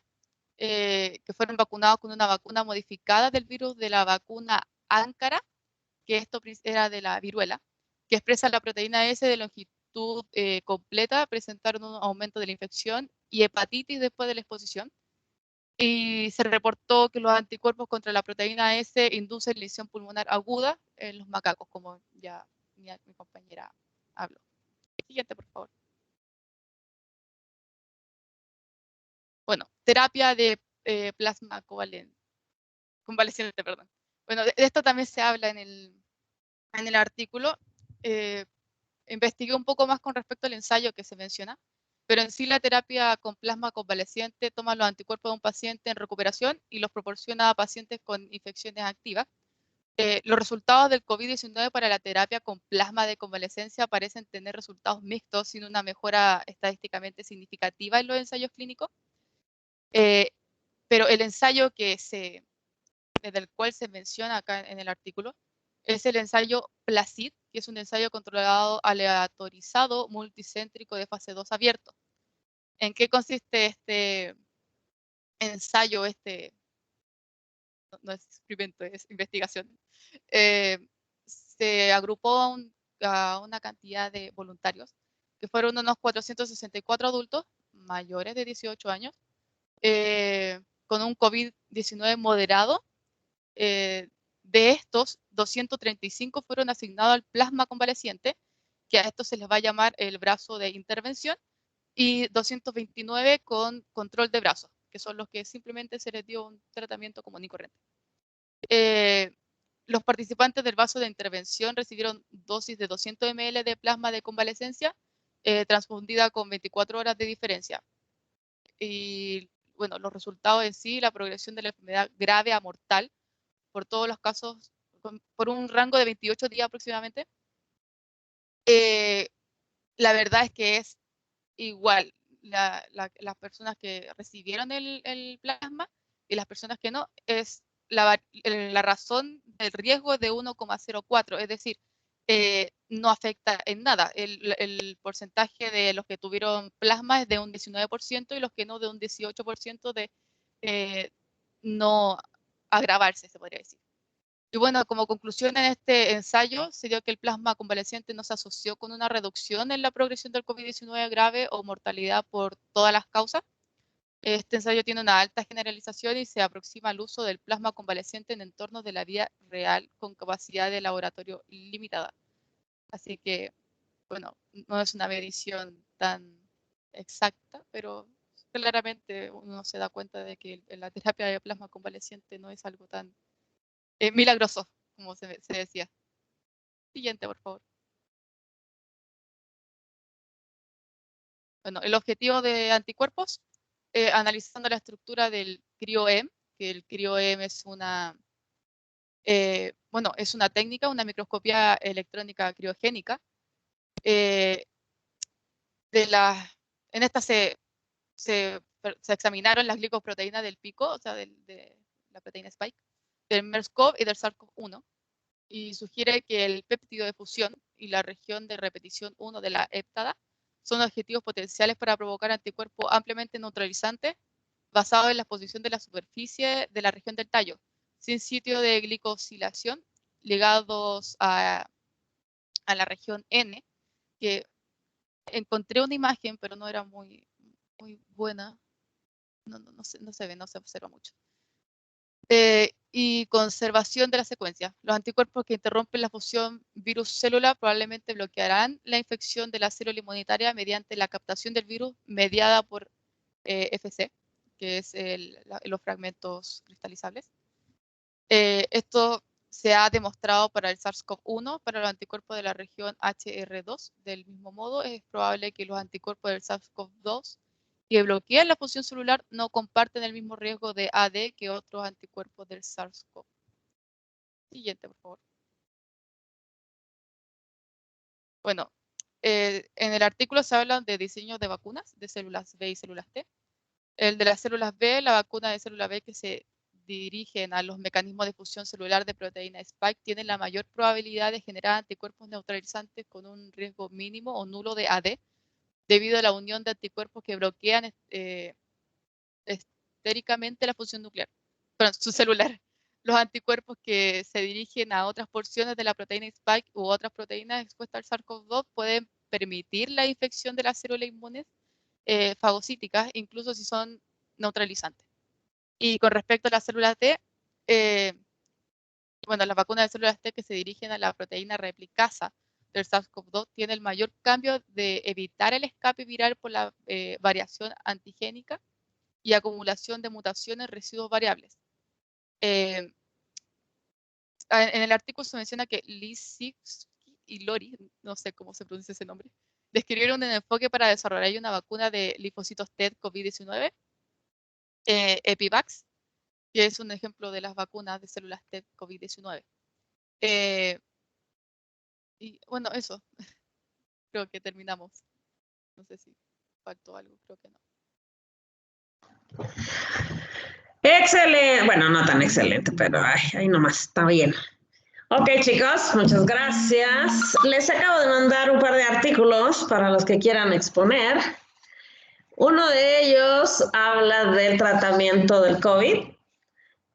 que fueron vacunados con una vacuna modificada del virus de la vacuna Ankara, que esto era de la viruela, que expresa la proteína S de longitud completa, presentaron un aumento de la infección y hepatitis después de la exposición. Y se reportó que los anticuerpos contra la proteína S inducen lesión pulmonar aguda en los macacos, como ya mi compañera habló. Siguiente, por favor. Bueno, terapia de plasma convaleciente, perdón. Bueno, de esto también se habla en el artículo. Investigué un poco más con respecto al ensayo que se menciona, pero en sí la terapia con plasma convaleciente toma los anticuerpos de un paciente en recuperación y los proporciona a pacientes con infecciones activas. Los resultados del COVID-19 para la terapia con plasma de convalecencia parecen tener resultados mixtos sin una mejora estadísticamente significativa en los ensayos clínicos. Pero el ensayo del cual se menciona acá en el artículo es el ensayo PLACID, que es un ensayo controlado aleatorizado multicéntrico de fase 2 abierto. ¿En qué consiste este ensayo? No es experimento, es investigación. Se agrupó a una cantidad de voluntarios, que fueron unos 464 adultos mayores de 18 años, con un COVID-19 moderado, De estos, 235 fueron asignados al plasma convaleciente, que a esto se les va a llamar el brazo de intervención, y 229 con control de brazos, que son los que simplemente se les dio un tratamiento común y corriente. Los participantes del brazo de intervención recibieron dosis de 200 ml de plasma de convalecencia, transfundida con 24 horas de diferencia. Y bueno, los resultados en sí, la progresión de la enfermedad grave a mortal, por todos los casos, por un rango de 28 días aproximadamente. La verdad es que es igual las personas que recibieron el plasma y las personas que no, es la razón del riesgo de 1,04, es decir, no afecta en nada. El porcentaje de los que tuvieron plasma es de un 19% y los que no de un 18% de no agravarse, se podría decir. Y bueno, como conclusión en este ensayo, se dio que el plasma convaleciente no se asoció con una reducción en la progresión del COVID-19 grave o mortalidad por todas las causas. Este ensayo tiene una alta generalización y se aproxima al uso del plasma convaleciente en entornos de la vida real con capacidad de laboratorio limitada. Así que, bueno, no es una medición tan exacta, pero claramente uno se da cuenta de que la terapia de plasma convaleciente no es algo tan milagroso, como se decía. Siguiente, por favor. Bueno, el objetivo de anticuerpos, analizando la estructura del cryo-EM, que el cryo-EM es una, bueno, es una técnica, una microscopía electrónica criogénica. En esta se examinaron las glicoproteínas del pico, o sea, de la proteína Spike, del MERS-CoV y del SARS-CoV-1, y sugiere que el péptido de fusión y la región de repetición 1 de la héptada son objetivos potenciales para provocar anticuerpos ampliamente neutralizantes basados en la exposición de la superficie de la región del tallo, sin sitio de glicosilación, ligados a la región N, que encontré una imagen, pero no era muy buena. No se ve, no se observa mucho. Y conservación de la secuencia. Los anticuerpos que interrumpen la fusión virus-célula probablemente bloquearán la infección de la célula inmunitaria mediante la captación del virus mediada por FC, que es los fragmentos cristalizables. Esto se ha demostrado para el SARS-CoV-1, para los anticuerpos de la región HR2. Del mismo modo, es probable que los anticuerpos del SARS-CoV-2 que bloquean la fusión celular no comparten el mismo riesgo de AD que otros anticuerpos del SARS-CoV. Siguiente, por favor. Bueno, en el artículo se habla de diseño de vacunas de células B y células T. El de las células B, la vacuna de célula B que se dirigen a los mecanismos de fusión celular de proteína Spike tiene la mayor probabilidad de generar anticuerpos neutralizantes con un riesgo mínimo o nulo de AD, debido a la unión de anticuerpos que bloquean estéricamente la función nuclear, perdón, su celular. Los anticuerpos que se dirigen a otras porciones de la proteína Spike u otras proteínas expuestas al SARS-CoV-2 pueden permitir la infección de las células inmunes fagocíticas, incluso si son neutralizantes. Y con respecto a las células T, bueno, las vacunas de células T que se dirigen a la proteína replicasa del SARS-CoV-2 tienen el mayor cambio de evitar el escape viral por la variación antigénica y acumulación de mutaciones residuos variables. En el artículo se menciona que Lissitzky y Lori, no sé cómo se pronuncia ese nombre, describieron un enfoque para desarrollar una vacuna de linfocitos T COVID-19, Epivax, que es un ejemplo de las vacunas de células T COVID-19. Y bueno, eso. Creo que terminamos. No sé si faltó algo, creo que no. Excelente. Bueno, no tan excelente, pero ahí nomás, está bien. Ok, chicos, muchas gracias. Les acabo de mandar un par de artículos para los que quieran exponer. Uno de ellos habla del tratamiento del COVID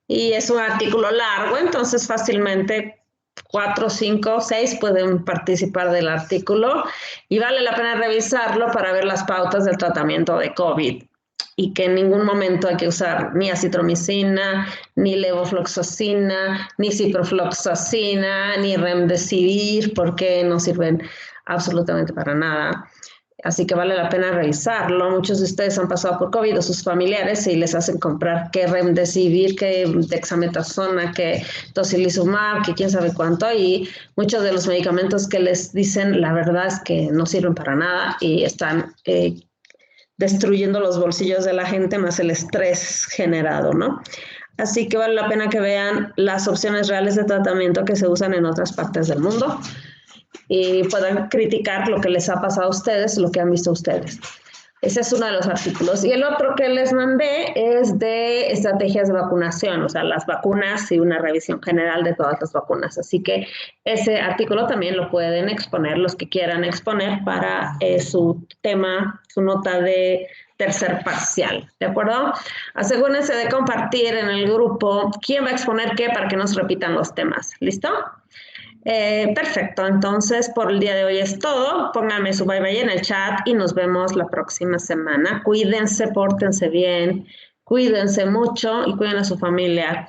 y es un artículo largo, entonces fácilmente 4, 5, 6 pueden participar del artículo y vale la pena revisarlo para ver las pautas del tratamiento de COVID. y que en ningún momento hay que usar ni acitromicina, ni levofloxacina, ni ciprofloxacina, ni remdesivir, porque no sirven absolutamente para nada. Así que vale la pena revisarlo. Muchos de ustedes han pasado por COVID o sus familiares y les hacen comprar que remdesivir, que dexametasona, que tocilizumab, que quién sabe cuánto. Y muchos de los medicamentos que les dicen, la verdad es que no sirven para nada y están destruyendo los bolsillos de la gente más el estrés generado, ¿no? Así que vale la pena que vean las opciones reales de tratamiento que se usan en otras partes del mundo y puedan criticar lo que les ha pasado a ustedes, lo que han visto ustedes. Ese es uno de los artículos. Y el otro que les mandé es de estrategias de vacunación, o sea, las vacunas y una revisión general de todas las vacunas. Así que ese artículo también lo pueden exponer los que quieran exponer para su tema, su nota de tercer parcial, ¿de acuerdo? Asegúrense de compartir en el grupo quién va a exponer qué para que no se repitan los temas. ¿Listo? Perfecto, entonces por el día de hoy es todo. Pónganme su bye bye en el chat y nos vemos la próxima semana. Cuídense, pórtense bien, cuídense mucho y cuiden a su familia.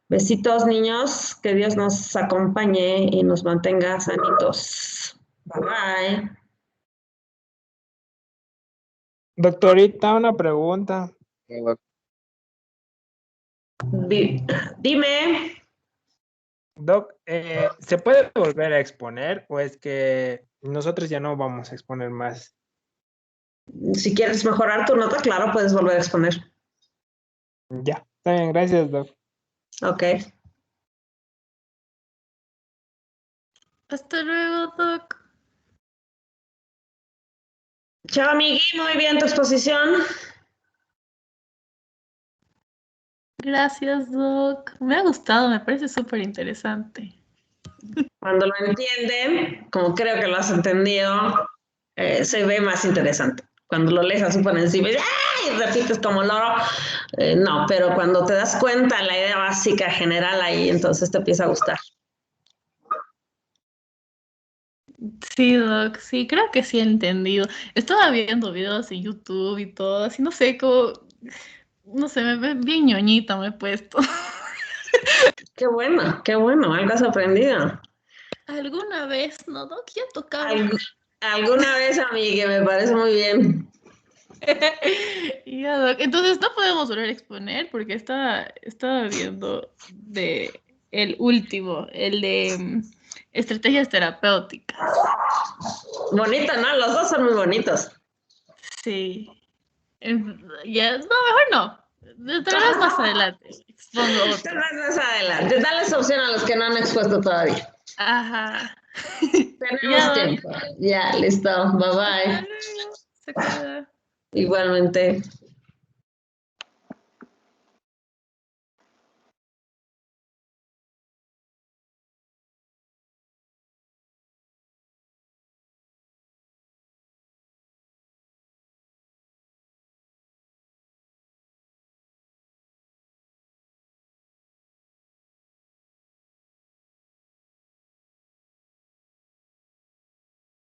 Besitos, niños, que Dios nos acompañe y nos mantenga sanitos. Bye bye. Doctorita, una pregunta. Dime. Doc, ¿se puede volver a exponer o es que nosotros ya no vamos a exponer más? Si quieres mejorar tu nota, claro, puedes volver a exponer. Ya, está bien, gracias, Doc. Ok. Hasta luego, Doc. Chao, amigui, muy bien tu exposición. Gracias, Doc. Me ha gustado, me parece súper interesante. Cuando lo entienden, como creo que lo has entendido, se ve más interesante. Cuando lo lees así por encima y ¡ay! Repites como loro, no, pero cuando te das cuenta la idea básica general ahí, entonces te empieza a gustar. Sí, Doc, sí, creo que sí he entendido. Estaba viendo videos en YouTube y todo, así no sé, como, no sé, me ve bien ñoñita me he puesto. Qué bueno, algo has aprendido. ¿Alguna vez, no, Doc? Ya tocaba. Alguna vez, amiga, me parece muy bien. Ya, Doc. Entonces no podemos volver a exponer porque estaba viendo de el último, el de estrategias terapéuticas. Bonito, ¿no? Los dos son muy bonitos. Sí. Ya, no, mejor no. Tal vez más adelante expongo otro. Tal vez más adelante. Dales opción a los que no han expuesto todavía. Ajá. Tenemos Ya, Doc. tiempo. Ya, listo. Bye bye. Hasta luego. Se cuida. Igualmente.